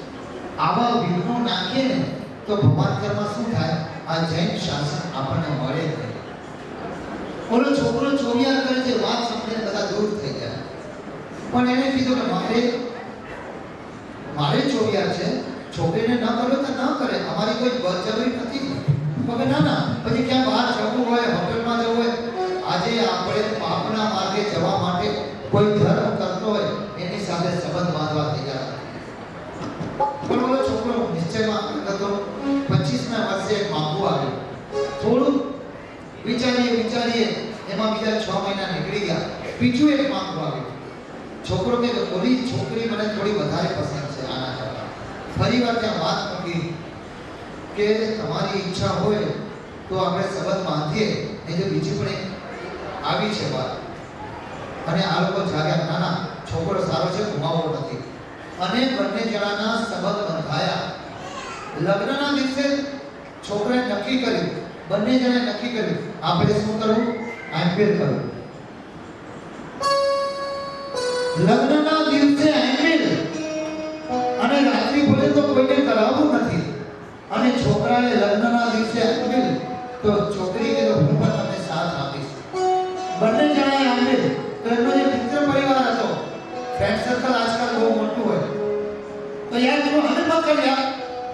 આવા વિઘ્નો નાખીએ ને તો ભવાંતરમાં શું થાય? આ જૈન શાસન આપણને મળે નહીં. ઓલો છોકરો ચોવિયાર કરે છે, વાત સાંભળીને બધા દૂર થઈ ગયા. પણ એને કીધું કે મારે ચોવિયાર છે, છોકરીને ન કરો તો ન કરે, અમારી કોઈ બળજબરી નથી. તો ના ના, પછી ક્યાં બહાર જવું હોય, હોટલમાં જવું હોય, આજે આપણે પાપના માર્ગે જવા માટે કોઈ ધર્મ કરતો હોય એની સાથે સંબંધ બાંધવા તૈયાર. પણ ઓલો છોકરો નિશ્ચયમાં હતો. 25મા વર્ષે એક માંગુ આવ્યું. થોડું વિચારીએ એમાં બીજા 6 મહિના નીકળી ગયા. બીજું એક માંગુ આવ્યું. છોકરો કે ઓલી છોકરી મને થોડી વધારે પસંદ છે આના કરતા. ફરી વાર ત્યાં વાત મૂકી કે તમારી ઈચ્છા હોય તો આપણે સંબંધ બાંધીએ, નહીં તો બીજી પણ એક આવી છે વાત. અને આ લોકો જાગ્યા, ના ના, છોકરો સારો છે, ગુમાવવો નથી. અને બંને જણાના સંબંધ બંધાયા. લગ્નના દિવસે છોકરાએ નક્કી કર્યું, બંને જણાએ નક્કી કર્યું, આપણે શું કરવું? આઈપીએલ કરવું. લગ્નના દિવસે આઈપીએલ અને રાત્રિ ભોજન તો કોઈને કરાવવું નથી. અને છોકરાએ લગ્નના દિવસે આઈપીએલ, તો છોકરી કે હું પણ તમને સાથ આપીશ. બંને જણાએ આઈપીએલ. તો એમનો જે મિત્ર પરિવાર હતો, फ्रेंड सर्कल आजकल बहुत मोटू है, तो यार तू हमें मत कर यार,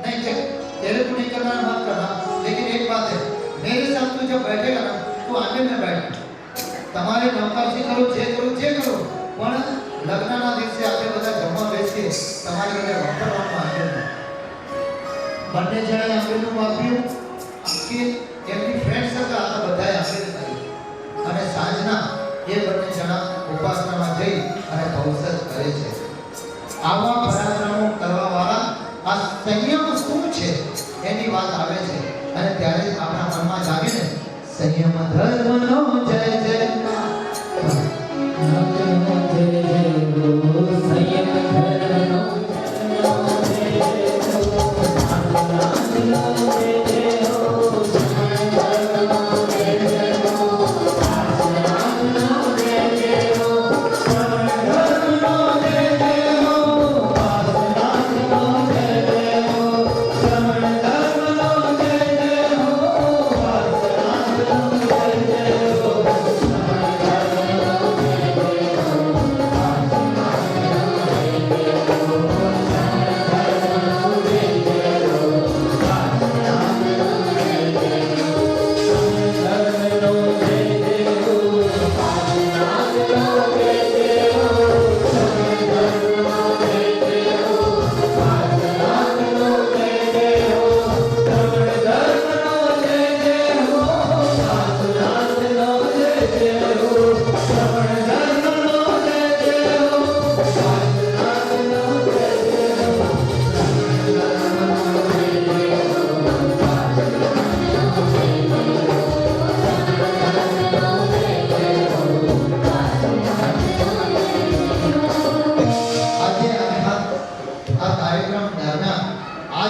नहीं क्या तेरे को नहीं करना मत करना, लेकिन एक बात है, मेरे साथ तू जब बैठेगा ना तो आगे में बैठ. તમારે નૌકાશી કરો, જે કરો, પણ લગ્નના દિવસે આપણે બધા જમવા બેસીએ, તમારી બધા વાપરવાનું આગળ. બંને જણાએ આગળનું વાપર્યું. આખી એમની ફ્રેન્ડ સર્કલ આ બધાએ આગળ કર્યું. અને સાંજના એ બંને જણા ઉપાસનામાં જઈ અને ભવસત કરે છે. આવા પરાક્રમો કરવાવાળા આ સંયમ શું છે એની વાત આવે છે. અને ત્યારે જ આપણા મનમાં જાગીને સંયમ ધર્મનો જય જય જય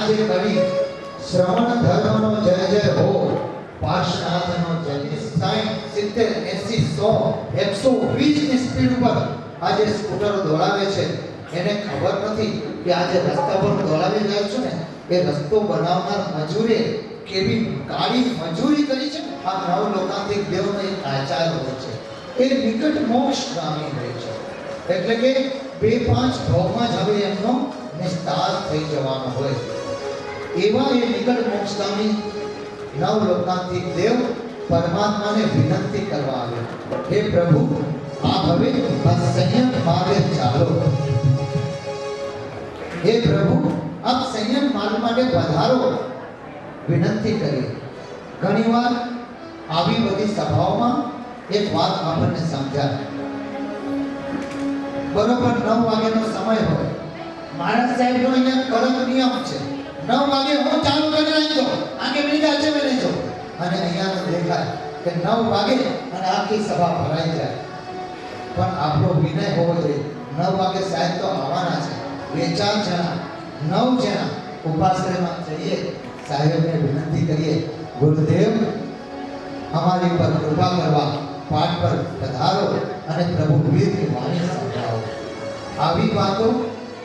જે કવિ શ્રવણ ધર્મનો જય જય હો, પાર્શ્વનાથનો જય જય, 60 70 80 100 120 ની સ્પીડ ઉપર આજે સ્કૂટરો દોડાવે છે. એને ખબર નથી કે આજે રસ્તા પર દોડાવી જાય છે ને એ રસ્તો બનાવનાર મજૂરે કેવી કાળી મજૂરી કરી છે. આ નવ લોકાંતિક દેવનો એક આચાર હોય છે, એ નિકટ મોક્ષગામી હોય છે. એટલે કે 2-5 ભાવમાં જ હવે એમનો નિસ્તાર થઈ જવાનો હોય. એવા એ નિકટ મોક્ષગામી નવ લોકાંતિક દેવ પરમાત્માને વિનંતી કરવા આવ્યો, હે પ્રભુ, આપ હવે આ સંયમ માર્ગે ચાલો. હે પ્રભુ, આપ સંયમ માર્ગ માટે પધારો, વિનંતી કરી. ઘણીવાર આવી બધી સભાઓમાં એક વાત આપણને સમજાય. બરોબર 9 વાગ્યાનો સમય હોય, મહારાજ સાહેબનો અહીંયા કડક નિયમ છે, 9 વાગે હું ચાલુ કરી નાખજો, આગે મિનિટ છે મેને જો, અને અહીંયા તો દેખાય કે 9 વાગે અને આખી સભા ભરાઈ જાય. પણ આપણો વિનય હોવો જોઈએ, 9 વાગે સાહેબ તો આવવાના છે, 2-4 જણા 9 જણા ઉપાશ્રયમાં જઈએ, સાહેબને વિનંતી કરીએ, ગુરુદેવ અમારી પર કૃપા કરવા પાઠ પર પધારો અને પ્રભુ વીરની વાણી સંભળાવો. આવી વાતો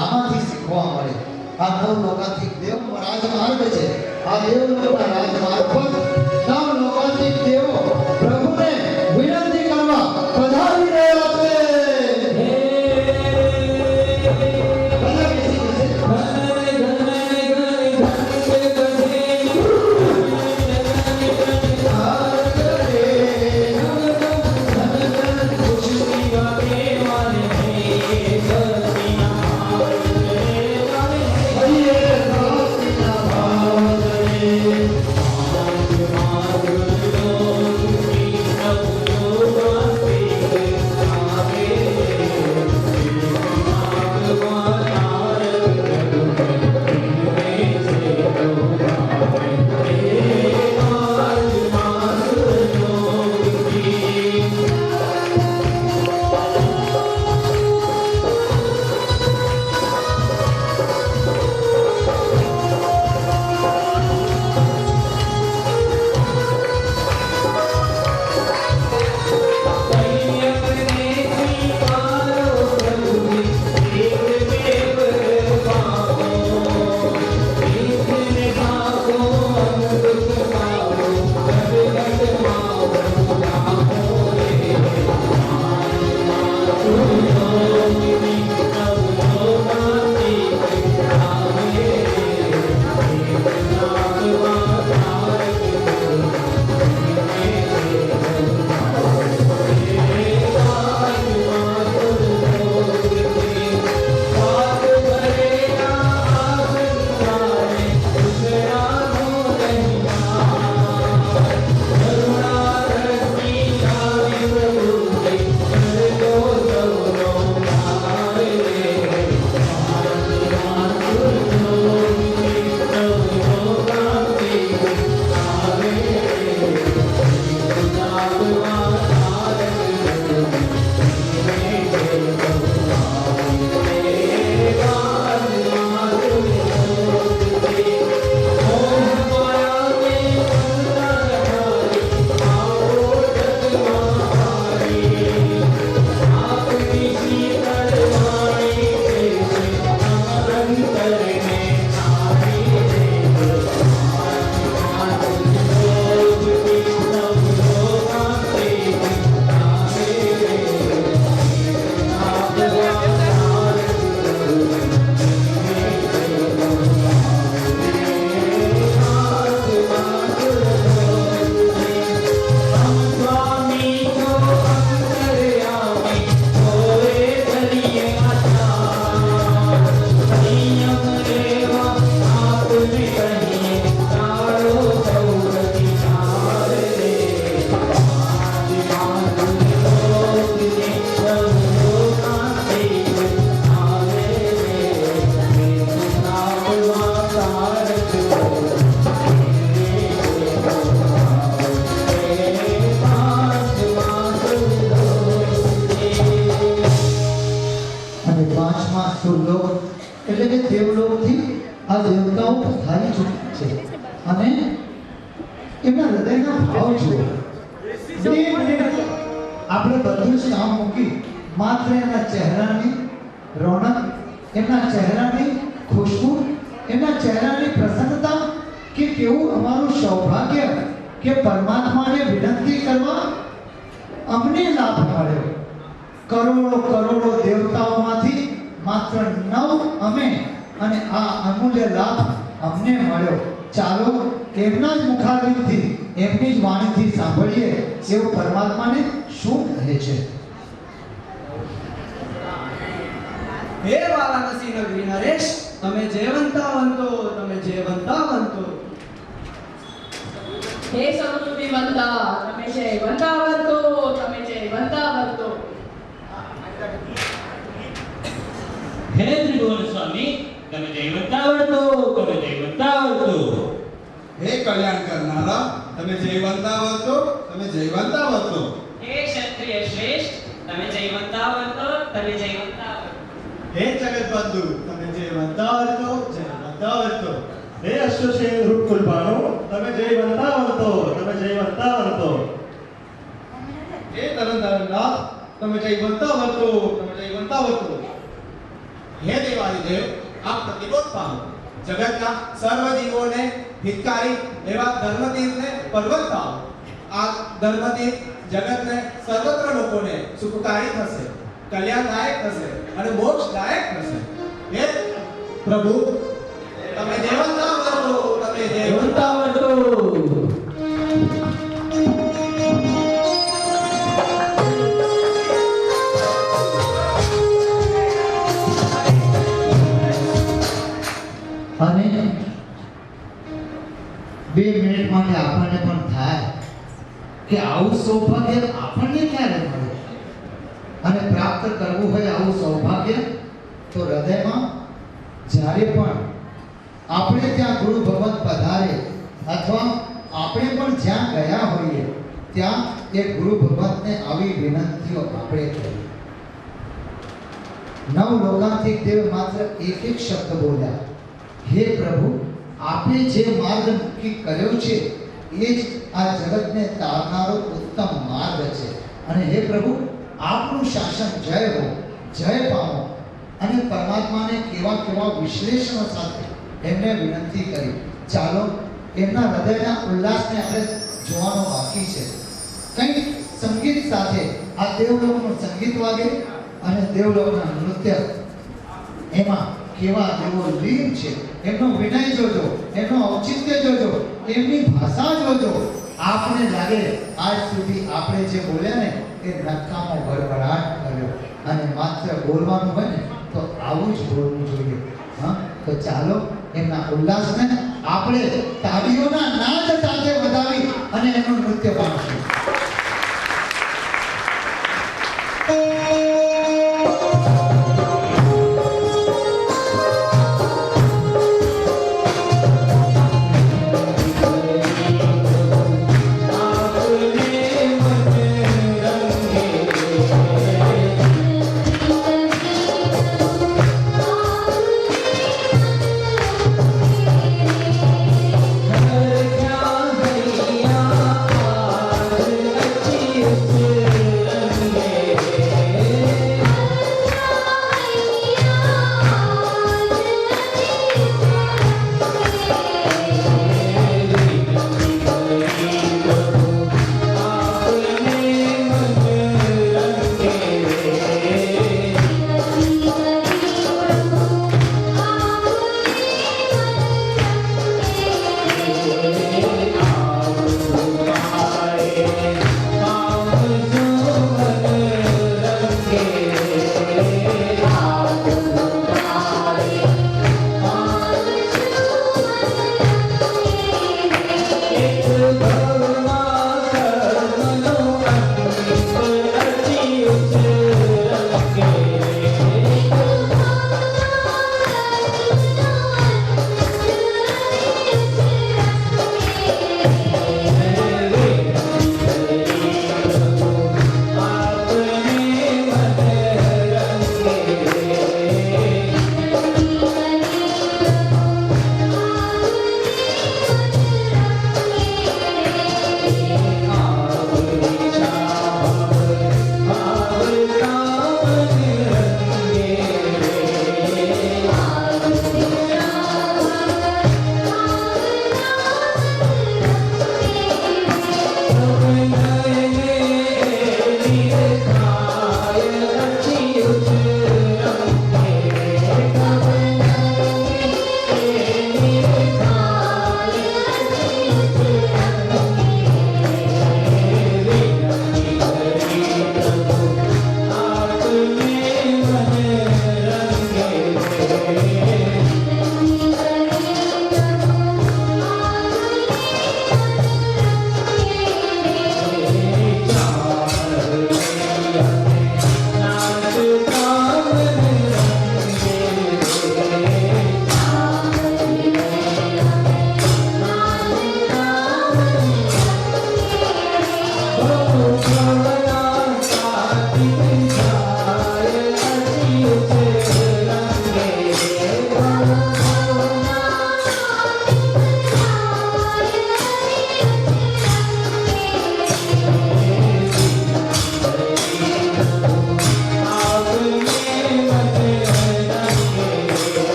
આમાંથી શીખવા મળે. આ નવ લોકાંતિક દેવ રાજમાર્ગ છે. આ દેવલોકના રાજમાર્ગ પર નવ લોકાંતિક દેવો પ્રભુને વિનંતી કરવા પધારી રહ્યા છે. પાંચમા સુરલોક એટલે કે દેવલોકથી આ દેવતાઓ પધારી ચૂક્યા છે અને એમના હૃદયના ભાવ જુઓ. બે મિનિટ આપણે બધું જ કામ મૂકી માત્ર એના ચહેરાની રોનક, એમના ચહેરાની ખુશ્બુ, એમના ચહેરાની પ્રસન્નતા કે કેવું અમારું સૌભાગ્ય કે પરમાત્માને વિનંતી કરવા અમને લાભ મળ્યો. કરોડો કરોડો દેવતાઓમાંથી માત્ર 9 અમે અને આ અમૂલ્ય લાભ અમને મળ્યો. ચાલો એમના જ મુખારવિંદથી, એમની જ વાણીથી સાંભળીએ એવું પરમાત્માને શું કહે છે. હે વારાણસી નગરી નરેશ, તમે જયવંતાવંતો, તમે જયવંતાવંતો. હે સમૃદ્ધિવંતા, તમે જયવંતાવંતો, તમે જયવંતાવંતો. હે ત્રિભુવન સ્વામી, તમે જયવંતાવર્તો, તમે જયવંતાવર્તો. હે કલ્યાણ કરનારા, તમે જયવંતાવંતો, તમે જયવંતાવંતો. હે ક્ષત્રિય શ્રેષ્ઠ, તમે જયવંતાવંતો, તમે જયવંતાવંતો. હે જગતબંધુ, તમે જયવંતાવંતો, જયવંતાવંતો. હે અશ્વસેન રૂપકુલભાનો, તમે જયવંતાવંતો, તમે જયવંતાવંતો. હે તરણનાથ, તમે જયવંતાવંતો, તમે જયવંતાવંતો. હે દેવાધિદેવ, આપ પ્રતિબોધ પામો. જગતના સર્વ જીવોને હિતકારી એવા ધર્મતીર્થને પર્વતાઓ. આ ધર્મતીર્થ જગતને સર્વત્ર લોકોને સુખકારી થશે, કલ્યાણદાયક થશે અને મોક્ષદાયક થશે. હે પ્રભુ, તમે જયવંતાવંતો, તમે જયવંતાવંતો. અને 2 મિનિટ માટે આપણને પણ થાય કે આવું સૌભાગ્ય આપણને ક્યારે મળે. અને પ્રાપ્ત કરવું હોય આવું સૌભાગ્ય તો હૃદયમાં જ્યારે પણ આપણે ત્યાં ગુરુ ભગવત પધારે અથવા આપણે પણ જ્યાં ગયા હોઈએ ત્યાં એ ગુરુ ભગવતને આવી વિનંતીઓ આપણે કરીએ. 9 લોકાંતિક દેવ માત્ર એક શબ્દ બોલ્યા, હે પ્રભુ, આપે જે માર્ગ નક્કી કર્યો છે એ જ આ જગતને તારનારો ઉત્તમ માર્ગ છે. અને હે પ્રભુ, આપનું શાસન જય હો, જય પામો. અને પરમાત્માને કેવા કેવા વિશ્લેષણો સાથે એમને વિનંતી કરી. ચાલો એમના હૃદયના ઉલ્લાસને આપણે જોવાનો બાકી છે. કંઈક સંગીત સાથે આ દેવલોકનું સંગીત વાગે અને દેવલોકના નૃત્ય, એમાં કેવા દેવો લીન છે. એમનો વિનય જોજો, એમનો ઔચિત્ય જોજો, એમની ભાષા જોજો. આપને લાગે આજ સુધી આપણે જે બોલ્યા ને એ નકામો ભરભરાટ કર્યો. અને માત્ર બોલવાનું હોય ને તો આવું જ બોલવું જોઈએ. હા, તો ચાલો એમના ઉલ્લાસને આપણે તાળીઓના નાદ સાથે વધાવી અને એનું નૃત્ય પામશું. હર ક્યાં હૈયા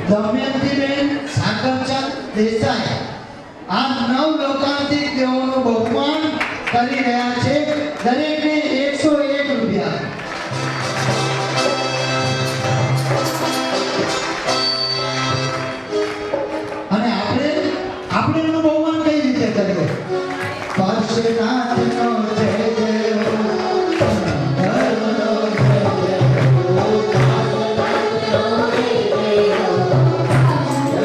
દમયંતીબેન સાકરચંદ દેસાઈ આ 9 લોકાંતિક દેવોનું બહુમાન કરી રહ્યા છે, દરેકને 101 રૂપિયા. અને આપણે એનું બહુમાન કઈ રીતે કરીએ? પાર્શ્વનાથનો જય જય હો, ધર્મનો જય જય હો, પાર્શ્વનાથનો જય જય હો,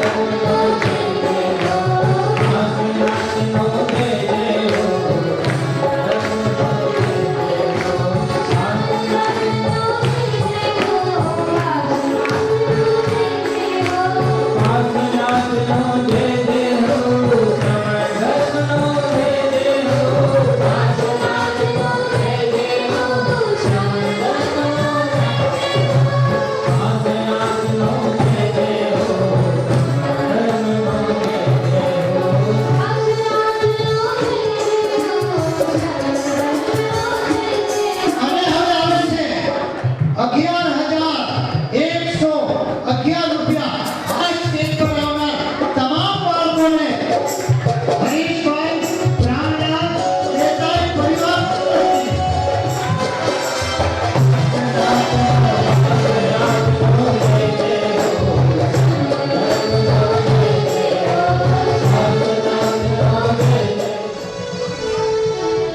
ધર્મનો જય જય હો, પાર્શ્વનાથનો જય જય હો, અને હવે આવે છે 11,111 રૂપિયા. આ સ્ટેજ પર આવનાર તમામ બાળકોને હરીશભાઈ પ્રાણલાલ દેસાઈ પરિવાર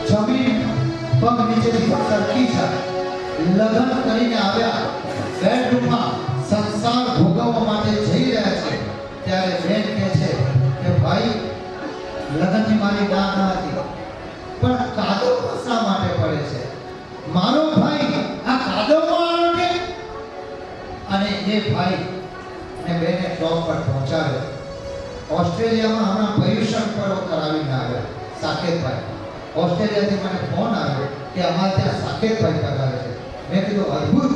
જમીન પગ નીચેથી સરકી જાય, લગ્ન કરીને આવ્યા, બેડરૂમમાં સંસાર ભોગવવા માટે જઈ રહ્યા છે, ત્યારે બેન કહે છે કે ભાઈ લગ્નની મારી ના ન હતી, પણ કાદવ શા માટે પડે છે? મારો ભાઈ આ કાદવમાં આવ્યો કે? અને એ ભાઈ ને બેને ટોપ પર પહોંચાડ્યો. ઓસ્ટ્રેલિયામાં હમણાં પર્યુષણ પર્વ કરાવીને આવ્યા સાકેતભાઈ. ઓસ્ટ્રેલિયાથી મને ફોન આવ્યો કે અમારે ત્યાં સાકેતભાઈ કરાવે છે. મેં કીધું અદ્ભુત.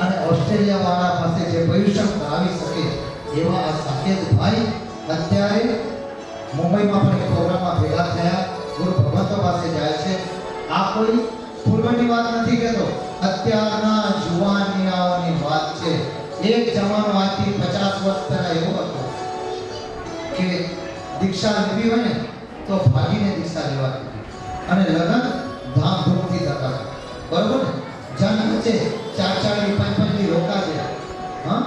અને ઓસ્ટ્રેલિયા વાળા પાસે જે પર્યુષણ કરાવી શકે એવા આ સાકેતભાઈ અત્યારે મુંબઈમાં પણ એક પ્રોગ્રામમાં ભેગા થયા, ગુરુ ભગવંતો પાસે જાય છે. આ કોઈ પૂર્વની વાત નથી કહેતો, અત્યારના જુવાનિયાઓની વાત છે. એક જમાનો આજથી 50 વર્ષ પહેલા એવો હતો કે દીક્ષા લેવી હોય ને તો ભાગીને દીક્ષા લેવાતી અને લગ્ન ધામધૂમથી થતા હતા. બરોબર ને? જન વચ્ચે 4-4 5-5 દી રોકાશે. હા,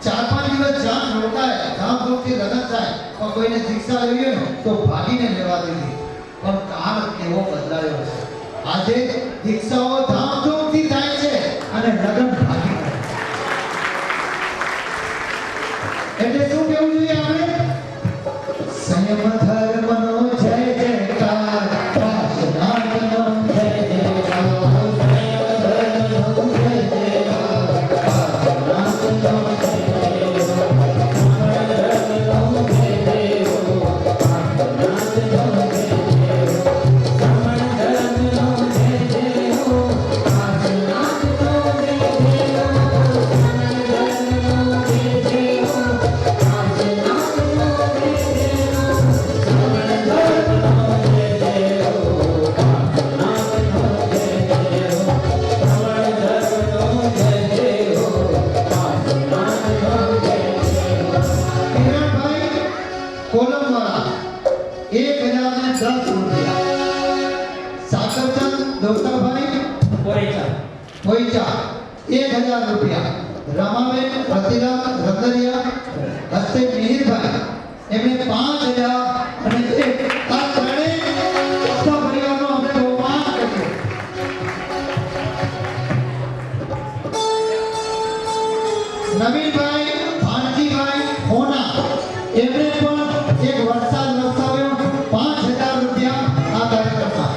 4-5 દિવસ જાન રોકાય, ધામધૂમથી લગ્ન થાય, પણ કોઈને દીક્ષા લેવી હોય ને તો ભાગીને લેવા દીધી. પણ કાળ કેવો બદલાયો છે. આજે દીક્ષાઓ ધામધૂમથી થાય છે અને લગ્ન ભાગીને. એટલે શું કેવું જોઈએ આપણે? સંયમ ધર્મનો જય જયકાર, પાર્શ્વનાથનો જય જયકાર, સંયમ ધર્મનો જય જયકાર, પાર્શ્વનાથનો જય જયકાર, ધર્મનો જય જયકાર, પાર્શ્વનાથનો જય કોલમવાળા 1010 રૂપિયા. સાકરચંદ દોસ્તાભાઈ પોઈચા 1000 રૂપિયા. રમાબેન રતિલાલ રતરિયા હસ્તે મિહિરભાઈ એમને 5000 અને એક આ ત્રણેય આખા પરિવારનો આપણે બહુમાન કરીએ. નવીનભાઈ ભાણજીભાઈ હોના એમને પણ એક વરસાદ વરસાવ્યો 5000 રૂપિયા આ કાર્યક્રમમાં.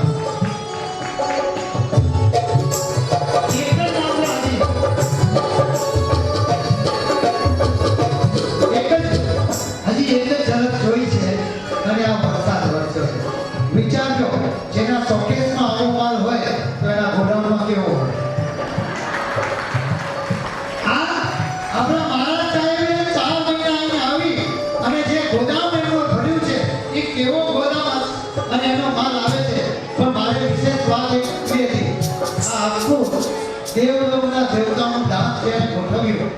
એક જ આપણે હજી એક જ ઝલક જોઈ છે અને આ વરસાદ વરસ્યો છે. વિચારજો, જેના શોકેસમાં આવો માલ હોય તો એના ગોડાઉનમાં કેવો હોય. આપણા મહારાજ સાહેબે 4 મહિના અહીં આવી અને જે ગોદામ એમનું ભર્યું છે એ કેવો ગોદામ અને એનો માલ આવે છે. પણ મારે વિશેષ વાત એક કરી હતી, આ આખું દેવલોકના દેવતાનું દાન છે ગોઠવ્યું.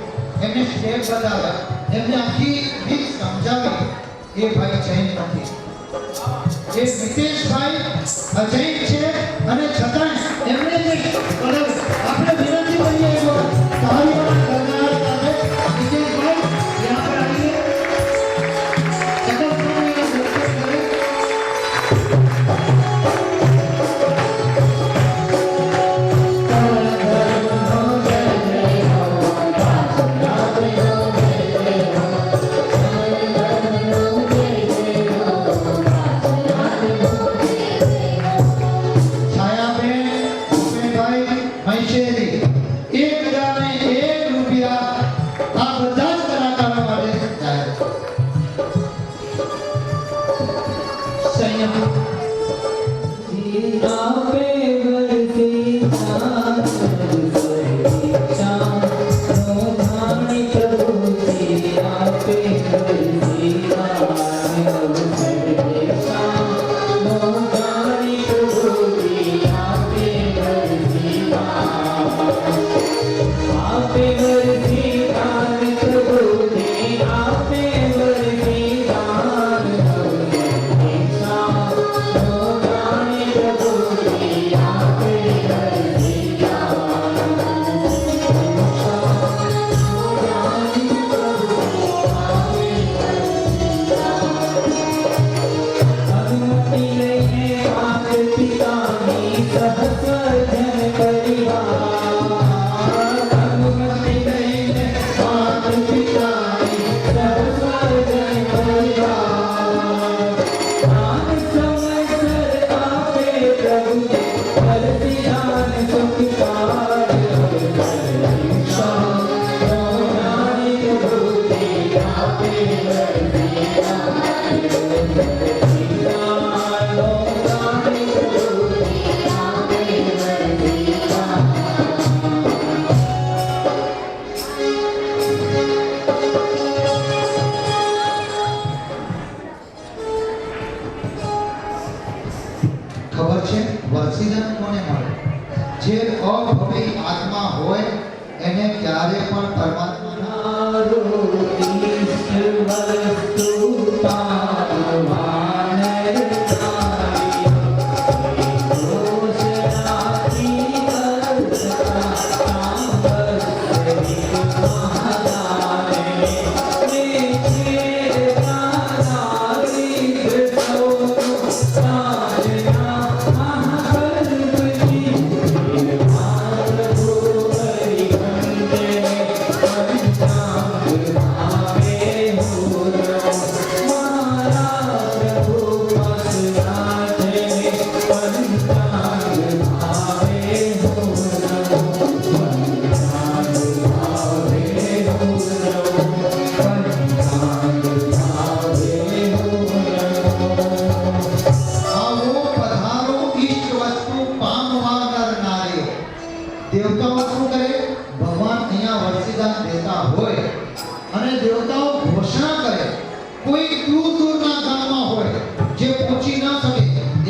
એમને સ્ટેપ બતાવ્યા, એમને આખી રીત સમજાવી, એ ભાઈ જૈન નથી. એ મિતેશભાઈ અજૈન છે અને છતાંય એમને જે કરેલું, આપણે વિનંતી કરીએ એક વખત તાળીઓ કરનાર સાથે મિતેશભાઈ यहाँ पर आइए. જગતભાઈ એ દર્શન કરે. ખબર છે વર્ષિદાન કોને મળે? જે અભવી આત્મા હોય એને ક્યારે પણ પરમાત્માના દેવતાઓ શું કરે? ભગવાન અહીંયા વર્ષિદાન દેતા હોય અને દેવતાઓ ઘોષણા કરે, કોઈ દૂર દૂરના ગામમાં હોય જે પહોંચી ન શકે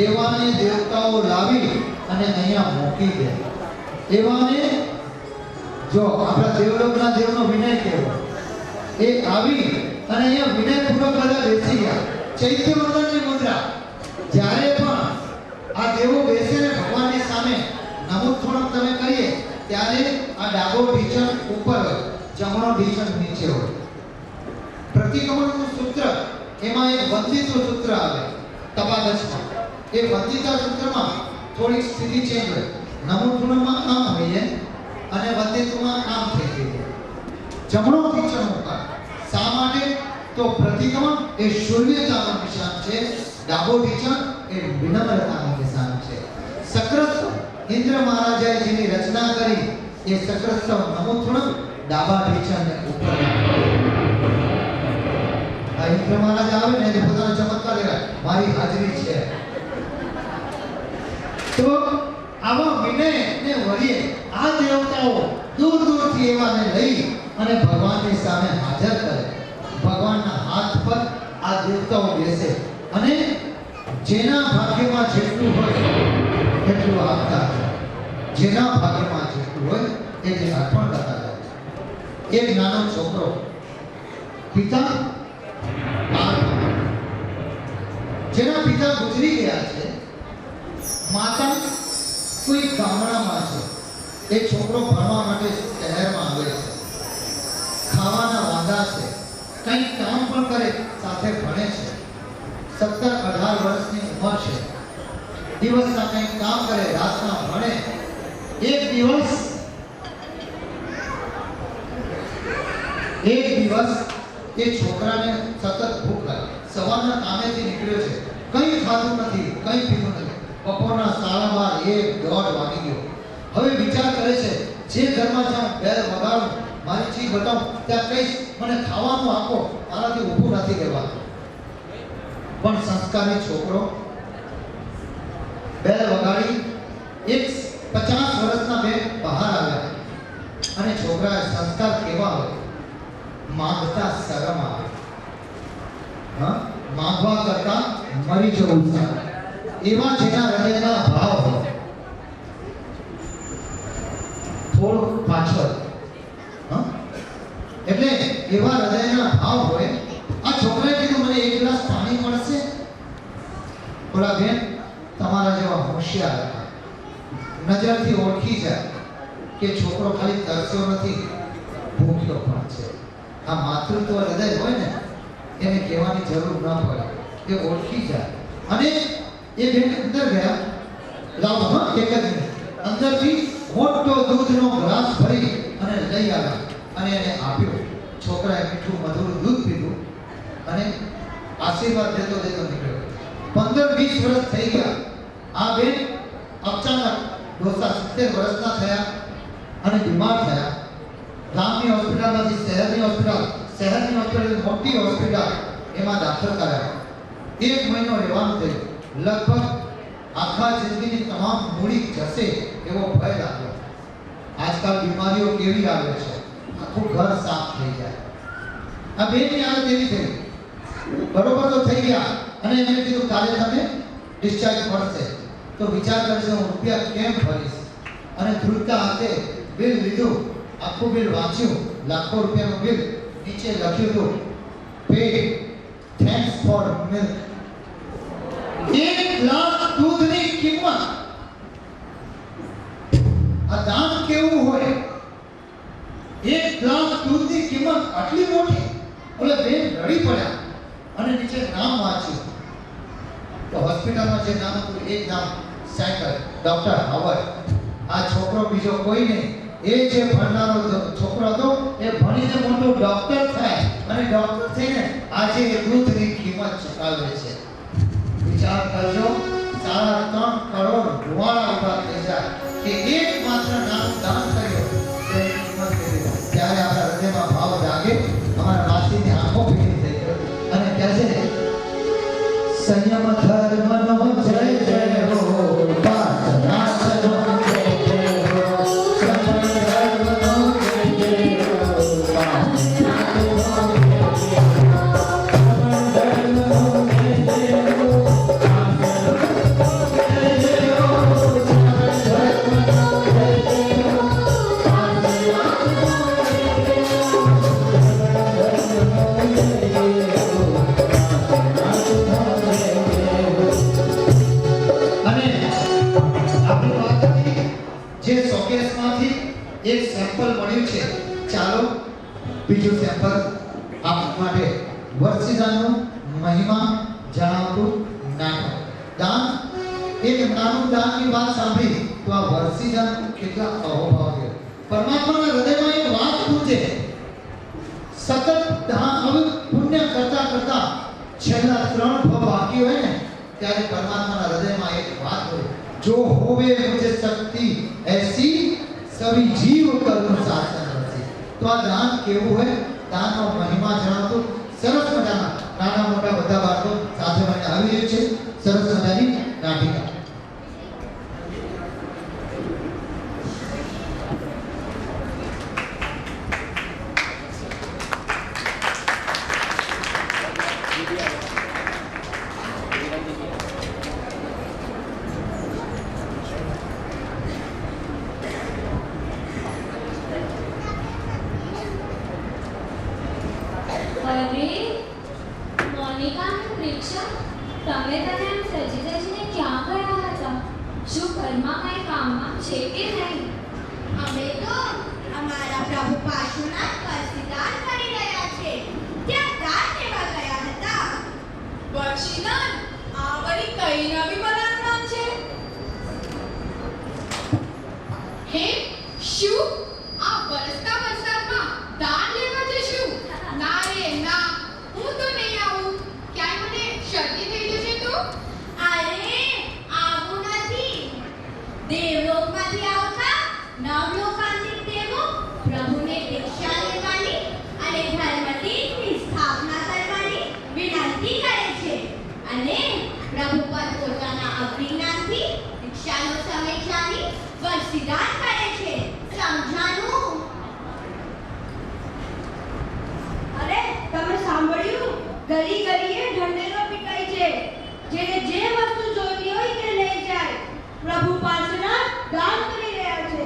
એવાને દેવતાઓ લાવી અને અહીંયા મૂકી દે. એવાને જો આપણા દેવલોકના દેવનો વિનય કેવો, એ આવી અને અહીંયા વિનયપૂર્વક બધા બેસી ગયા. ચૈત્યવર્ધનની મુદ્રા જ્યારે પણ આ દેવો બેસે ને ભગવાનની સામે નમોત્થોણમ તમે કરીએ ત્યારે આ ડાબો ઢીંચણ ઉપર હોય, જમણો ઢીંચણ નીચે હોય. પ્રતિક્રમણનું સૂત્ર એમાં એક વંદિતું સૂત્ર આવે તપાદશમાં. એ વંદિતા સૂત્રમાં થોડીક સ્થિતિ ચેન્જ હોય. નમોત્થોણમમાં આમ હોઈએ અને વંદિતુમાં આમ થઈ ગઈ. જમણો ઢીંચણ ઉપર શા માટે? તો પ્રતિક્રમણ એ શૂન્યતાનું નિશાન છે, ડાબો ઢીંચણ એ વિનમ્રતાનું નિશાન છે. સક્રસ્વ ઇન્દ્ર મહારાજાએ જેની રચના કરી એ સક્રસ્વ નમોત્થોણમ ડાબા ઢીંચણને ઉપર. આ ઇન્દ્ર મહારાજ આવે ને એટલે પોતાનો ચમત્કાર દેખાય, મારી હાજરી છે. તો આવા વિનયને વળીએ આ દેવતાઓ દૂર દૂરથી એવાને લઈ અને ભગવાનની સામે હાજર કરે. ભગવાનના હાથ પર આ દેવતાઓ બેસે અને જેના ભાગ્યમાં જેટલું હોય એટલું આપતા, જેના ભાગ્યમાં જેટલું હોય એટલે અર્પણ કરતા જાય. એક નાનો છોકરો પિતા જેના પિતા ગુજરી ગયા છે, માતા કોઈ ગામડામાં છે, એ છોકરો ભણવા માટે શહેરમાં આવે છે, ખાવાના વાંધા છે, કંઈક કામ પણ કરે સાથે ભણે છે, 17-18 વર્ષની ઉંમર છે, દિવસના કંઈક કામ કરે, રાતના ભણે. એક દિવસ એ છોકરાને સતત ભૂખ લાગી. સવારના કામેથી નીકળ્યો છે, કંઈ ખાધું નથી, કંઈ પીધું નથી. બપોરના 12:30-1 વાગી ગયો. હવે વિચાર કરે છે, જે ઘરમાં જાઉં, બેલ વગાડું, મારી ચીજ બતાવું, ત્યાં કહીશ મને ખાવાનું આપો, મારાથી ઊભું નથી રહેવાતું. પણ સંસ્કારી છોકરો બેલ વગાડી, એક 50 વર્ષના બેન બહાર આવ્યા અને છોકરાએ સંસ્કાર કેવા હોય, માંગતા શરમ આવે, માંગવા કરતા મરી જવું સારું, એવા જેના હૃદયના ભાવ હોય. થોડું પાછળ એટલે એવા હૃદયના ભાવ હોય. આ છોકરાએ કીધું મને એક ગ્લાસ પાણી મળશે? ઓલા બેન તમારા જેવા હોશિયાર હતા, નજરથી ઓળખી જાય કે છોકરો ખાલી તરસ્યો નથી, ભૂખ્યો પણ છે. આ માતૃત્વ હૃદય હોય ને, એને કહેવાની જરૂર ન પડે, એ ઓળખી જાય. અને એ બેન અંદર ગયા, લાવો એક જ મિનિટ, અંદરથી મોટો દૂધનો ગ્લાસ ભરી અને લઈ આવ્યા અને એને આપ્યો. છોકરાએ મીઠું મધુર દૂધ પીધું અને આશીર્વાદ દેતો નીકળ્યો. 15-20 વર્ષ થઈ ગયા. આ બેન અચાનક ડોસા 70 વર્ષના થયા અને બીમાર થયા. ગામની હોસ્પિટલમાંથી શહેરની હોસ્પિટલ, મોટી હોસ્પિટલ, એમાં દાખલ કરાયા. 1 મહિનો રહેવાનું થયું. લગભગ આખા જિંદગીની તમામ મૂડી જશે એવો ભય લાગ્યો. આજકાલ બીમારીઓ કેવી આવે છે, આખું ઘર સાફ થઈ જાય. આ બેનની હાલત એવી થઈ. બરોબર તો થઈ ગયા અને એમને કીધું કાલે તમે ડિસ્ચાર્જ મળશે. તો વિચાર કરશે હું રૂપિયા કેમ ભરીશ, અને ધ્રુજતા હાથે બિલ લીધું, આખું બિલ વાંચ્યું, લાખો રૂપિયાનું બિલ, નીચે લખ્યું હતું pay thanks for milk. 1 glass દૂધની કિંમત. આ દાન કેવું હોય? 1 ગ્લાસ દૂધની કિંમત આટલી મોટી. ઓલે બેન રડી પડ્યા અને નીચે નામ વાંચ્યું. તો હોસ્પિટલમાં જે નામ હતું, એક નામ સાયકલ, ડોક્ટર હાવર્ડ. આ છોકરો બીજો કોઈ નહીં, એ જે ભણનારો છોકરો હતો એ ભણીને મોટો ડોક્ટર થાય અને ડોક્ટર થઈને આજે એ દૂધની કિંમત ચૂકવે છે. વિચાર કરજો, 3.5 કરોડ રૂવાડા ઉભા થઈ જાય કે એક માત્ર નામ દાન કર્યો તેની કિંમત કરી. ત્યારે આપણા હૃદયમાં ભાવ જાગે. અમારા વાસીની આંખો ભીની થઈ ગઈ અને કહે છે, સંયમ ધર્મનો જય જય હો, પાર્થનાશનો જય જય હો, સંયમ ધર્મનો જય જય હો, પાર્થનાશનો જય જય હો, સંયમ ધર્મનો જય જય હો, એક સેમ્પલ મળ્યું છે. ચાલો બીજું સેમ્પલ આપવા માટે વર્ષીદાનનો મહિમા જણાવતું નાટક. દાન, એક નાનું દાનની વાત સાંભળી તો આ વર્ષીદાન કેટલા અહોભાવ છે. પરમાત્માના હૃદયમાં એક વાત પૂછે, સતત દાન હવે પુણ્ય કરતા કરતા છેલ્લા 3 ભવ બાકી હોય ને, ત્યારે પરમાત્માના હૃદયમાં એક વાત હોય, જો હોવે મુझे શક્તિ ऐसी સभी જીવ કરું શાસન રચી. તો આ દાન કેવું હોય, દાનનો મહિમા જણાવતું સરસ મજાના નાના મોટા બધા બાળકો સાથે મળીને આવી રહ્યું છે સરસ મજાની નાટિકા. અચ્છા, તમે તને એમ સજી ધજીને ક્યાં ગયા હતા? શું ઘરમાં કાંઈ કામમાં છે કે નહીં? અમે તો અમારા પ્રભુ પાશુના કસીદાર કરી રહ્યા છે. ત્યાં દાન લેવા ગયા હતા. બક્ષીદાન, આ વળી કઈ નવી બલાનું નામ છે? હે, શું આ વરસતા વરસાદમાં દાન લેવા જશું? ના રે ના, હું તો નહીં આવું. ક્યાંય મને શરદી થઈ જશે તો? અરે આવું નથી. દેવલોકમાંથી આવતા નવલોકાંતિક દેવો પ્રભુને દીક્ષા લેવાની અને ધર્મદીપની સ્થાપના કરવાની વિનંતી કરે છે અને પ્રભુ પર પોતાના અભિજ્ઞાનથી દીક્ષાનો સમયચાની વરસીદાન કરે છે. સમજાનું? અરે તમે સાંભળ્યું? ગલી ગલીએ ઢંઢેરો પીટાય છે. જેને જે વસ્તુ જોઈતી હોય તે લઈ જાય. પ્રભુ પાસેના દાન કરી રહ્યા છે.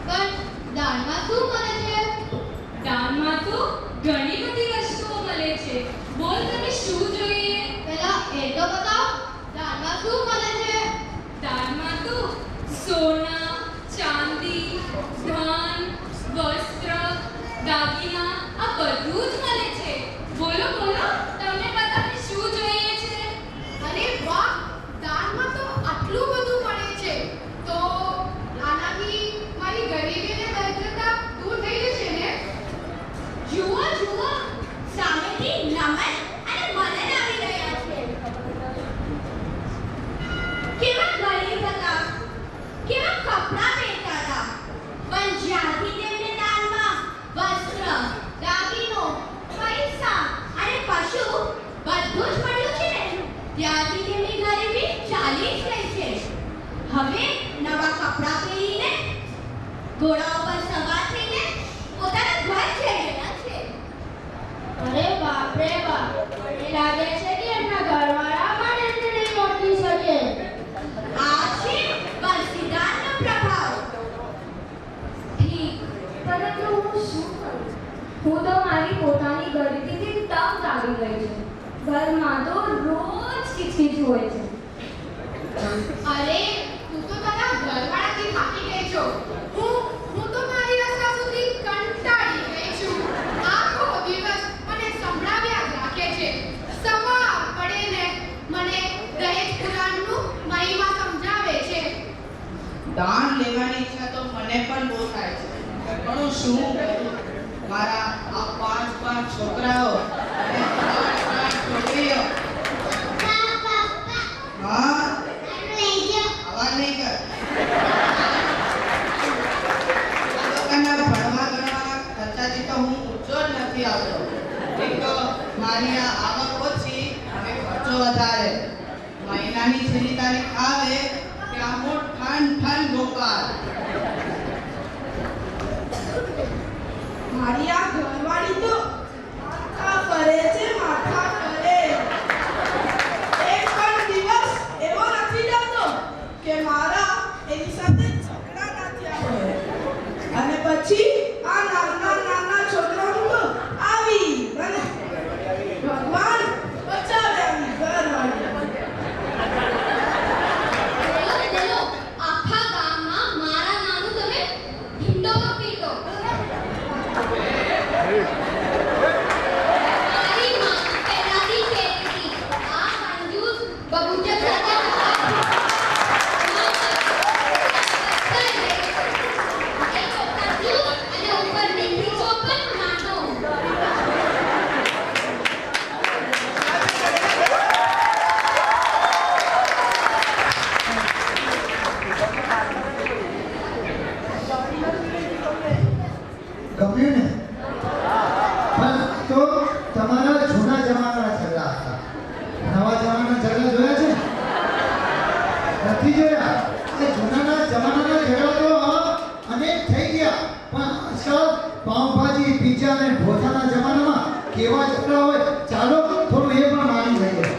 પણ દાનમાં શું મળે છે? દાનમાં તો ઘણી બધી વસ્તુઓ મળે છે. બોલ તને શું જોઈએ? પેલા એ તો બતાવ, દાનમાં શું મળે છે? દાનમાં તો સોના, ચાંદી, ધન, વસ્ત્ર, દાગીના આ બધું જ મળે છે. બોલો બોલો, તમને બધાને શું જોઈએ છે? અરે વાહ, દાનમાં તો આટલું બધું મળે છે. તો આનાથી મારી ગરીબી અને દરિદ્રતા દૂર થઈ જશે ને? જુઓ જુઓ, સામેથી નમન અને મનન આવી રહ્યા છે. કેવા ગરીબ હતા, કેવા કપડાં પહેરતા હતા, પણ જ્યાંથી તેમને દાનમાં વસ્ત્ર, દાગીનો, પૈસા અને પશુ બધું જ મળ્યું છે ને, ત્યાંથી તેમની ગરીબી ચાલી જ ગઈ છે. હવે નવા કપડાં પહેરીને ઘોડા ઉપર સવાર થઈને પોતાના ઘર જઈ રહ્યા છે. અરે બાપ રે બાપ, મને લાગે છે કે એમના ઘરવાળા પણ એમને નહીં ઓળખી શકે. આ છે વરસીદાનનો પ્રભાવ. ઠીક, પરંતુ હું શું કરું? હું તો મારી પોતાની ગરીબીથી તંગ આવી ગઈ છું. ઘરમાં તો રોજ કિચકિચ હોય છે. અરે તું તો તારા ઘરવાળાથી થાકી ગઈ છો. હું તો મારી આશા સુધી કંટાળી ગઈ છું. આખો દિવસ મને સંભળાવ્યા જ રાખે છે. સવાર પડે ને મને દહેજ પુરાણનું મહિમા સમજાવે છે. દાન લેવાની ઈચ્છા તો મને પણ બહુ થાય છે, પણ હું શું કરું? મારા આ 5 છોકરાઓ અને 8 છોકરીઓ. હા, આવાજ નહીં કર. આ લોકોના ભણવા ગણવાના ખર્ચાથી તો હું ઊંચો જ નથી આવતો. એક તો મારી આ આવક ઓછી અને ખર્ચો વધારે. મહિનાની છેલ્લી તારીખ આવે ત્યાં હું ઠન ગોપાલ. મારી આ ઘરવાળી તો માથા ફરે છે, માથા ફરે. એક પણ દિવસ એવો નથી જતો કે મારા એની સાથે ઝઘડા ના થયા હોય. અને પછી આ નાના છોકરાનું તો આવી અને ભગવાન બચાવે આવી ઘરવાળી. બોલો બોલો, આખા ગામમાં મારા નાનું તમે ઢીંડોરો પીટો. મારી માં પહેલાથી કહેતી, આ કંજૂસ બબુચક સાથે અને ઉપર મીઠી ચોપન નાનો. ગમ્યું ને? પણ તો તમારા જૂના જમાનાના ઝઘડા હતા. નવા જમાનાના ઝઘડા જોયા છે? નથી જોયા. એ જૂનાના જમાનાના ઝઘડા તો અનેક થઈ ગયા. પણ આજકાલ પાઉંભાજી, પીઝા અને ઢોસાના જમાનામાં કેવા ઝઘડા હોય, ચાલો થોડું એ પણ માની લઈએ.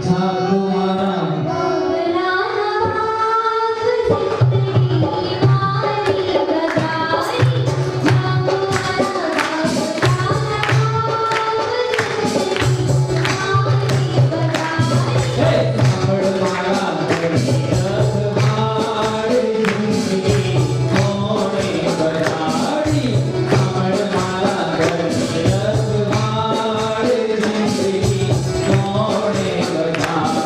જાગો મારા Bye.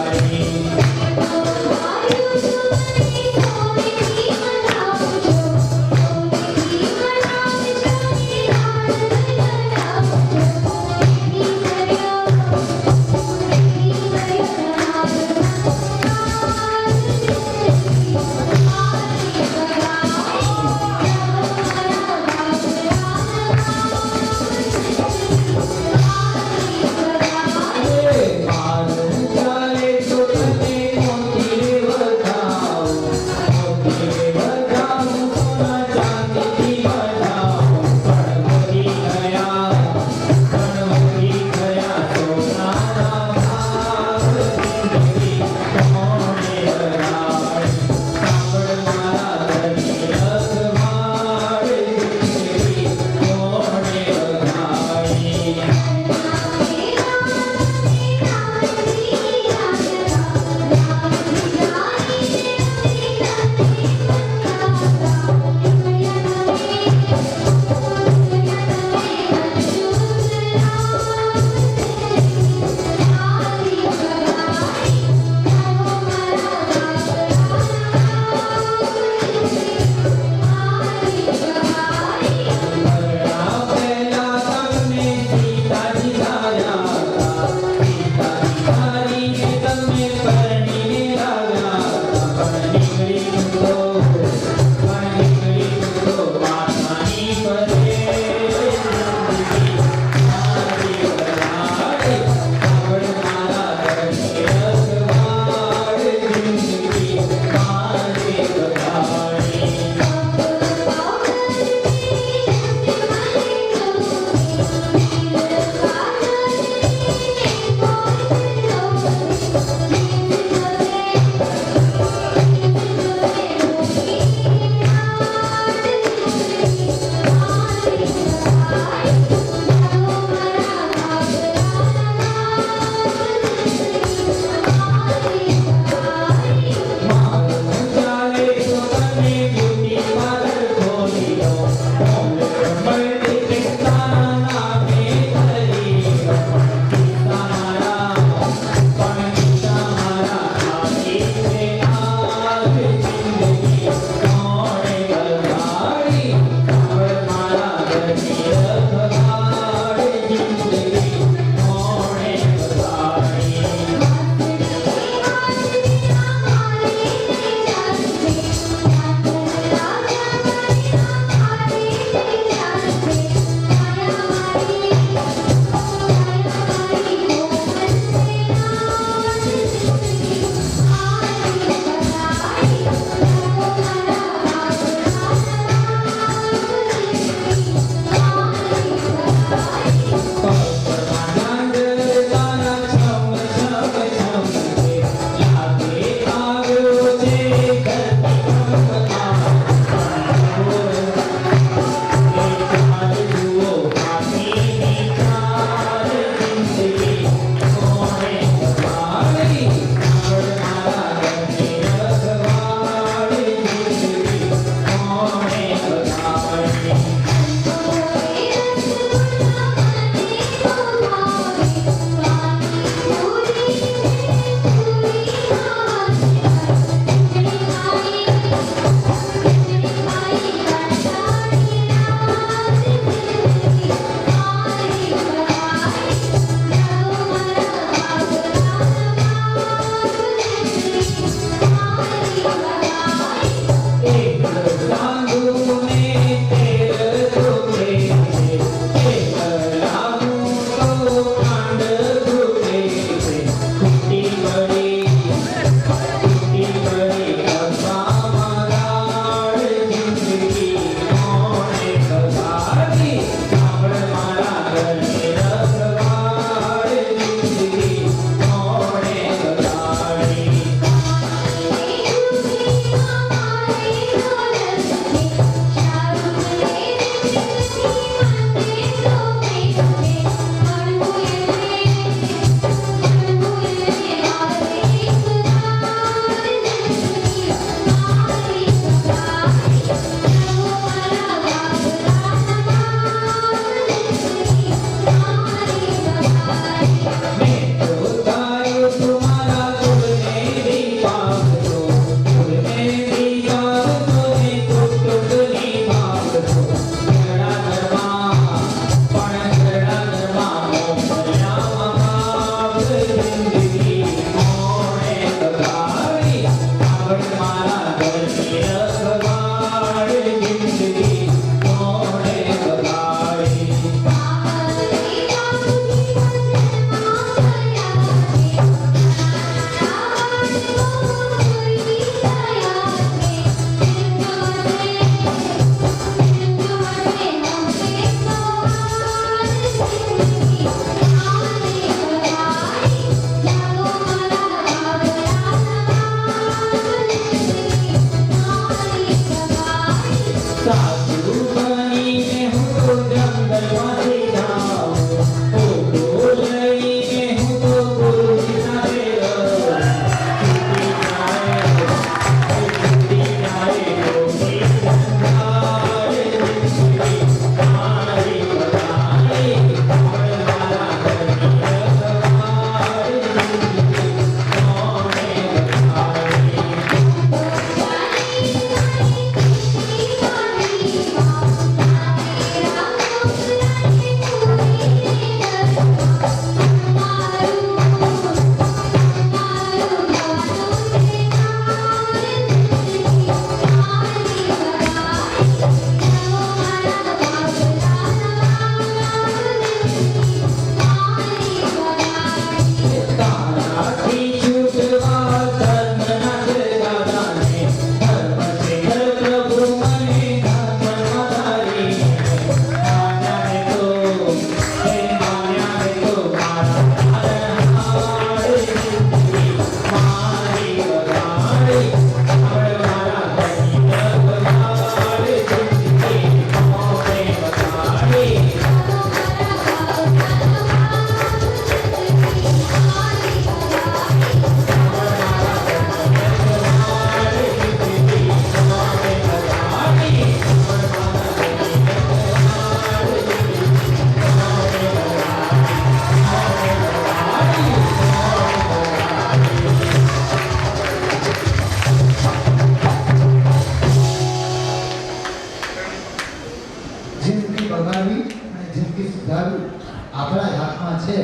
છે.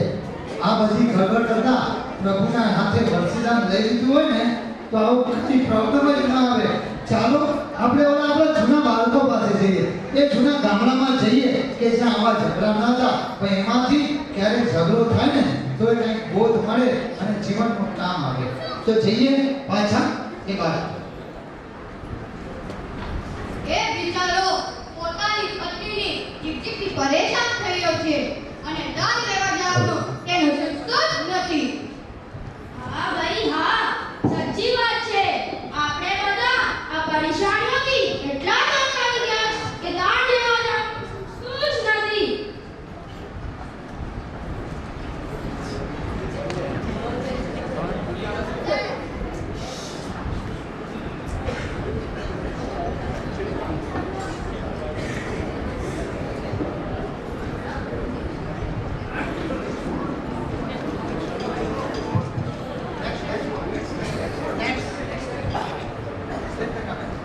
આ બધી ગડબડ કરતા પ્રભુના હાથે વરસીદાન લઈ લીધું હોય ને તો આવું કદી પ્રોબ્લેમ જ ના આવે. ચાલો આપણે આપણા જૂના બાળકો પાસે જઈએ, એ જૂના ગામડામાં જઈએ કે જ્યાં આવા ઝઘડા ના હતા, પણ એમાંથી ક્યારેક ઝઘડો થાય ને તો એ કંઈક બોધ મળે અને જીવનનું કામ આવે. તો જઈએ પાછા એ બાજુ. એ બિચારો પોતાની પત્નીની ચીકચીકથી પરેશાન થઈ ગયો છે અને દાન લેવા જવાનો તેનો સંસ્તો જ નથી. હા ભાઈ હા, સાચી વાત છે. આપણે બધા આ પરેશાનીઓથી એટલા જ કંટાળી ગયા કે દાન લેવા જવાનું જ નથી.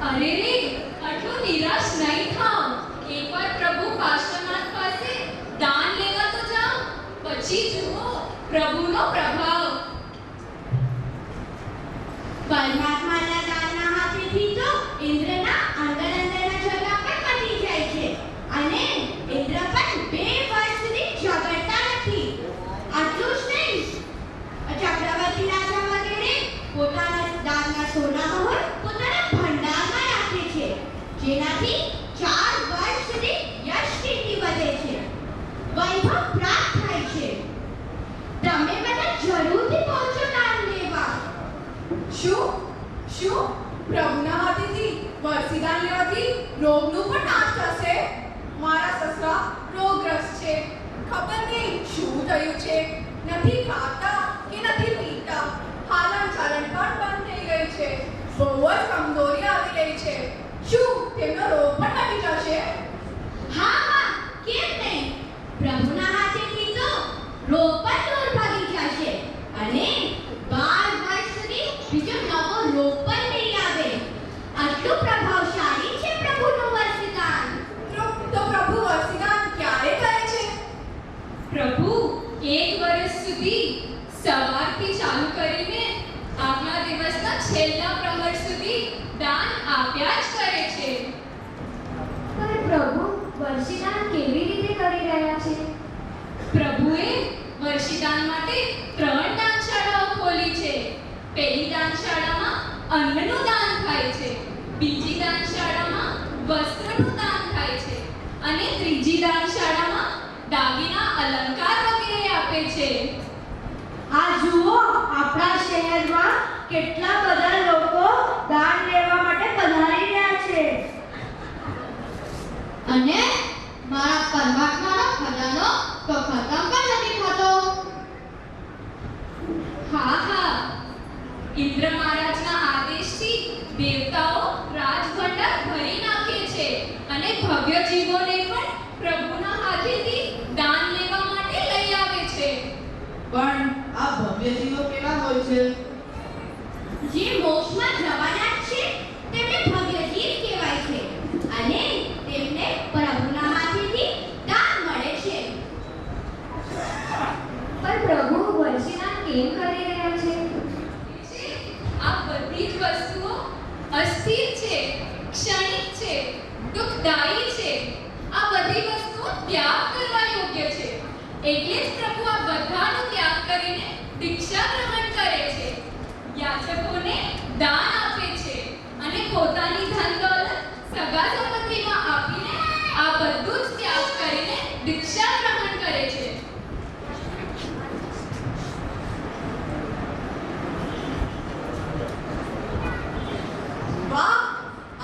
અરે રે, આટલો નિરાશ નહીં થાઓ. એકવાર પ્રભુ પાર્શ્વનાથ પાસે દાન લેવા તો જાઓ, પછી જુઓ પ્રભુનો પ્રભાવ. પરમાત્માના દાનના હાથેથી તો ઇન્દ્રના અંદરના ઝઘડા પણ મટી જાય છે અને ઇન્દ્ર પણ 2 વર્ષ સુધી ઝઘડતા નથી. આટલું જ નહીં, ચક્રવર્તી રાજા વગેરે પોતાના દાનના સોના મહોર પોતાના ભંડારમાં રાખે છે, જેનાથી 4 વર્ષ સુધી યશ કીર્તિ વધે છે, વૈભવ પ્રાપ્ત થાય છે. તમે બધા જરૂરથી પહોંચો દાન લેવા. શું પ્રભુના હાથેથી વરસીદાન લેવાથી રોગનું પણ નાશ થશે? મારા સસરા રોગગ્રસ્ત છે. ખબર નહીં શું થયું છે. નથી ખાતા કે નથી પીતા. હાલન ચાલન પણ બંધ થઈ ગયું છે. બહુ જ કમજોરી આવી રહી છે. શું તેમનો રોગ પણ મટી જશે? હા હા, કેમ નહીં? પ્રભુના હાથેથી તો રોગ પણ દૂર ભાગી જશે અને 12 વર્ષ સુધી બીજો નવો રોગ પણ નહીં આવે. આટલું પ્રભાવશાળી છે પ્રભુનું વરસીદાન. તો પ્રભુ વરસીદાન ક્યારે કરે છે? પ્રભુ 1 વર્ષ સુધી સવારથી ચાલુ કરીને આગલા દિવસના છેલ્લા પ્રહર સુધી દાન આપ્યા જ કરે છે. પણ પ્રભુ વરસીદાન કેવી રીતે કરી રહ્યા છે? પ્રભુએ વર્ષીદાન માટે 3 દાનશાળાઓ ખોલી છે. પહેલી દાનશાળામાં અન્નનું દાન થાય છે, બીજી દાનશાળામાં વસ્ત્રનું દાન થાય છે અને ત્રીજી દાનશાળામાં દાગીના અલંકાર વગેરે આપે છે. આ જુઓ, આપણા શહેરમાં કેટલા બધા લોકો દાન લેવા માટે પધારી રહ્યા છે. અને મારા પરમાત્માનો ખજાનો તો ખતમ પણ નથી થતો. હા હા, ઇન્દ્ર મહારાજના આદેશથી દેવતાઓ રાજભંડાર ભરી નાખે છે અને ભવ્ય જીવોને પણ પ્રભુના હાથેથી દાન લેવા માટે લઈ આવે છે. પણ આ ભવ્ય જીવો કેવા હોય છે? જે મોક્ષમાં જવાના છે તેમને ભવ્ય જીવ કહેવાય છે અને તેમને પ્રભુના હાથેથી દાન મળે છે. પણ પ્રભુ વર્ષીદાન કેમ કરી રહ્યા છે? આ બધી જ વસ્તુઓ અસ્થિર છે, ક્ષણિક છે, દુઃખદાયી છે. આ બધી વસ્તુઓ ત્યાગ કરવા યોગ્ય છે. એટલે જ પ્રભુ આ બધાનો ત્યાગ કરીને દીક્ષા ગ્રહણ કરે છે, યાચકોને દાન આપે છે અને પોતાની ધન દોલત સગા સંબંધીમાં આપીને આ બધું જ ત્યાગ કરીને દીક્ષા ગ્રહણ કરે છે. વાહ,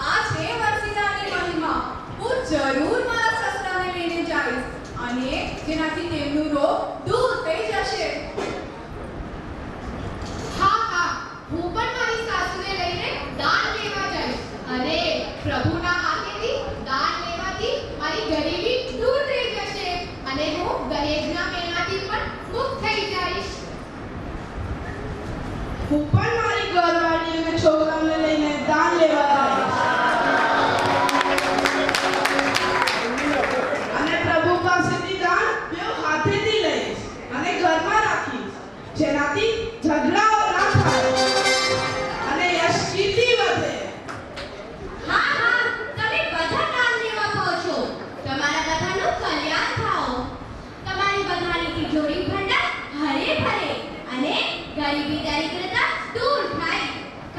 આ છે વરસીદાનની મહિમા. હું જરૂર મારા સસરાને લઈને જઈશ અને જેનાથી તેમનું રોગ દૂર થઈ જશે. હા હા, હું પણ મારી સાસુને લઈને દાન લેવા જઈશ અને પ્રભુના હાથેથી દાન લેવાથી મારી ગરીબી દૂર થઈ જશે અને હું દહેજના મેળાથી પણ મુક્ત થઈ જઈશ. હું પણ મારી ઘરવાળી અને છોકરાઓને લઈને દાન લેવા જઈશ અને પ્રભુ પાસેથી દાન બેઉ હાથેથી લઈશ અને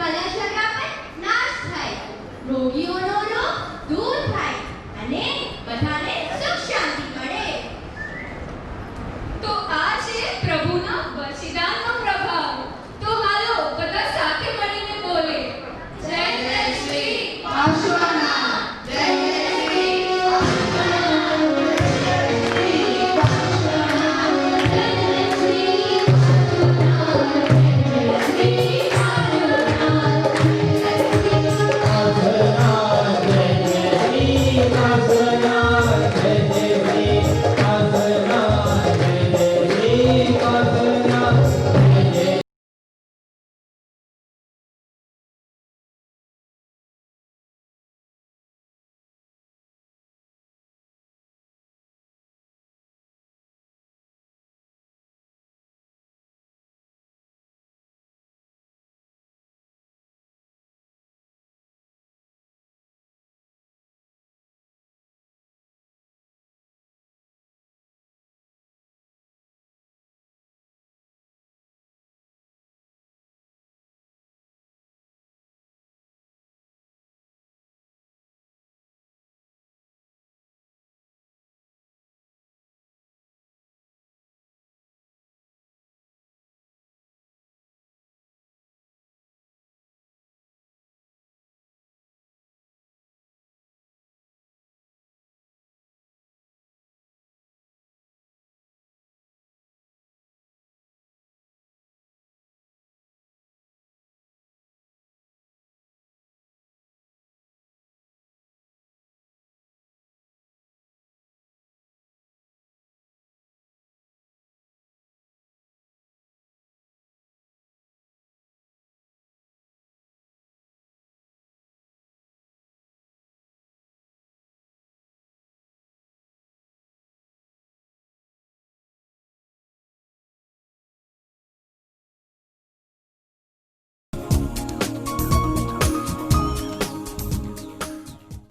તને છે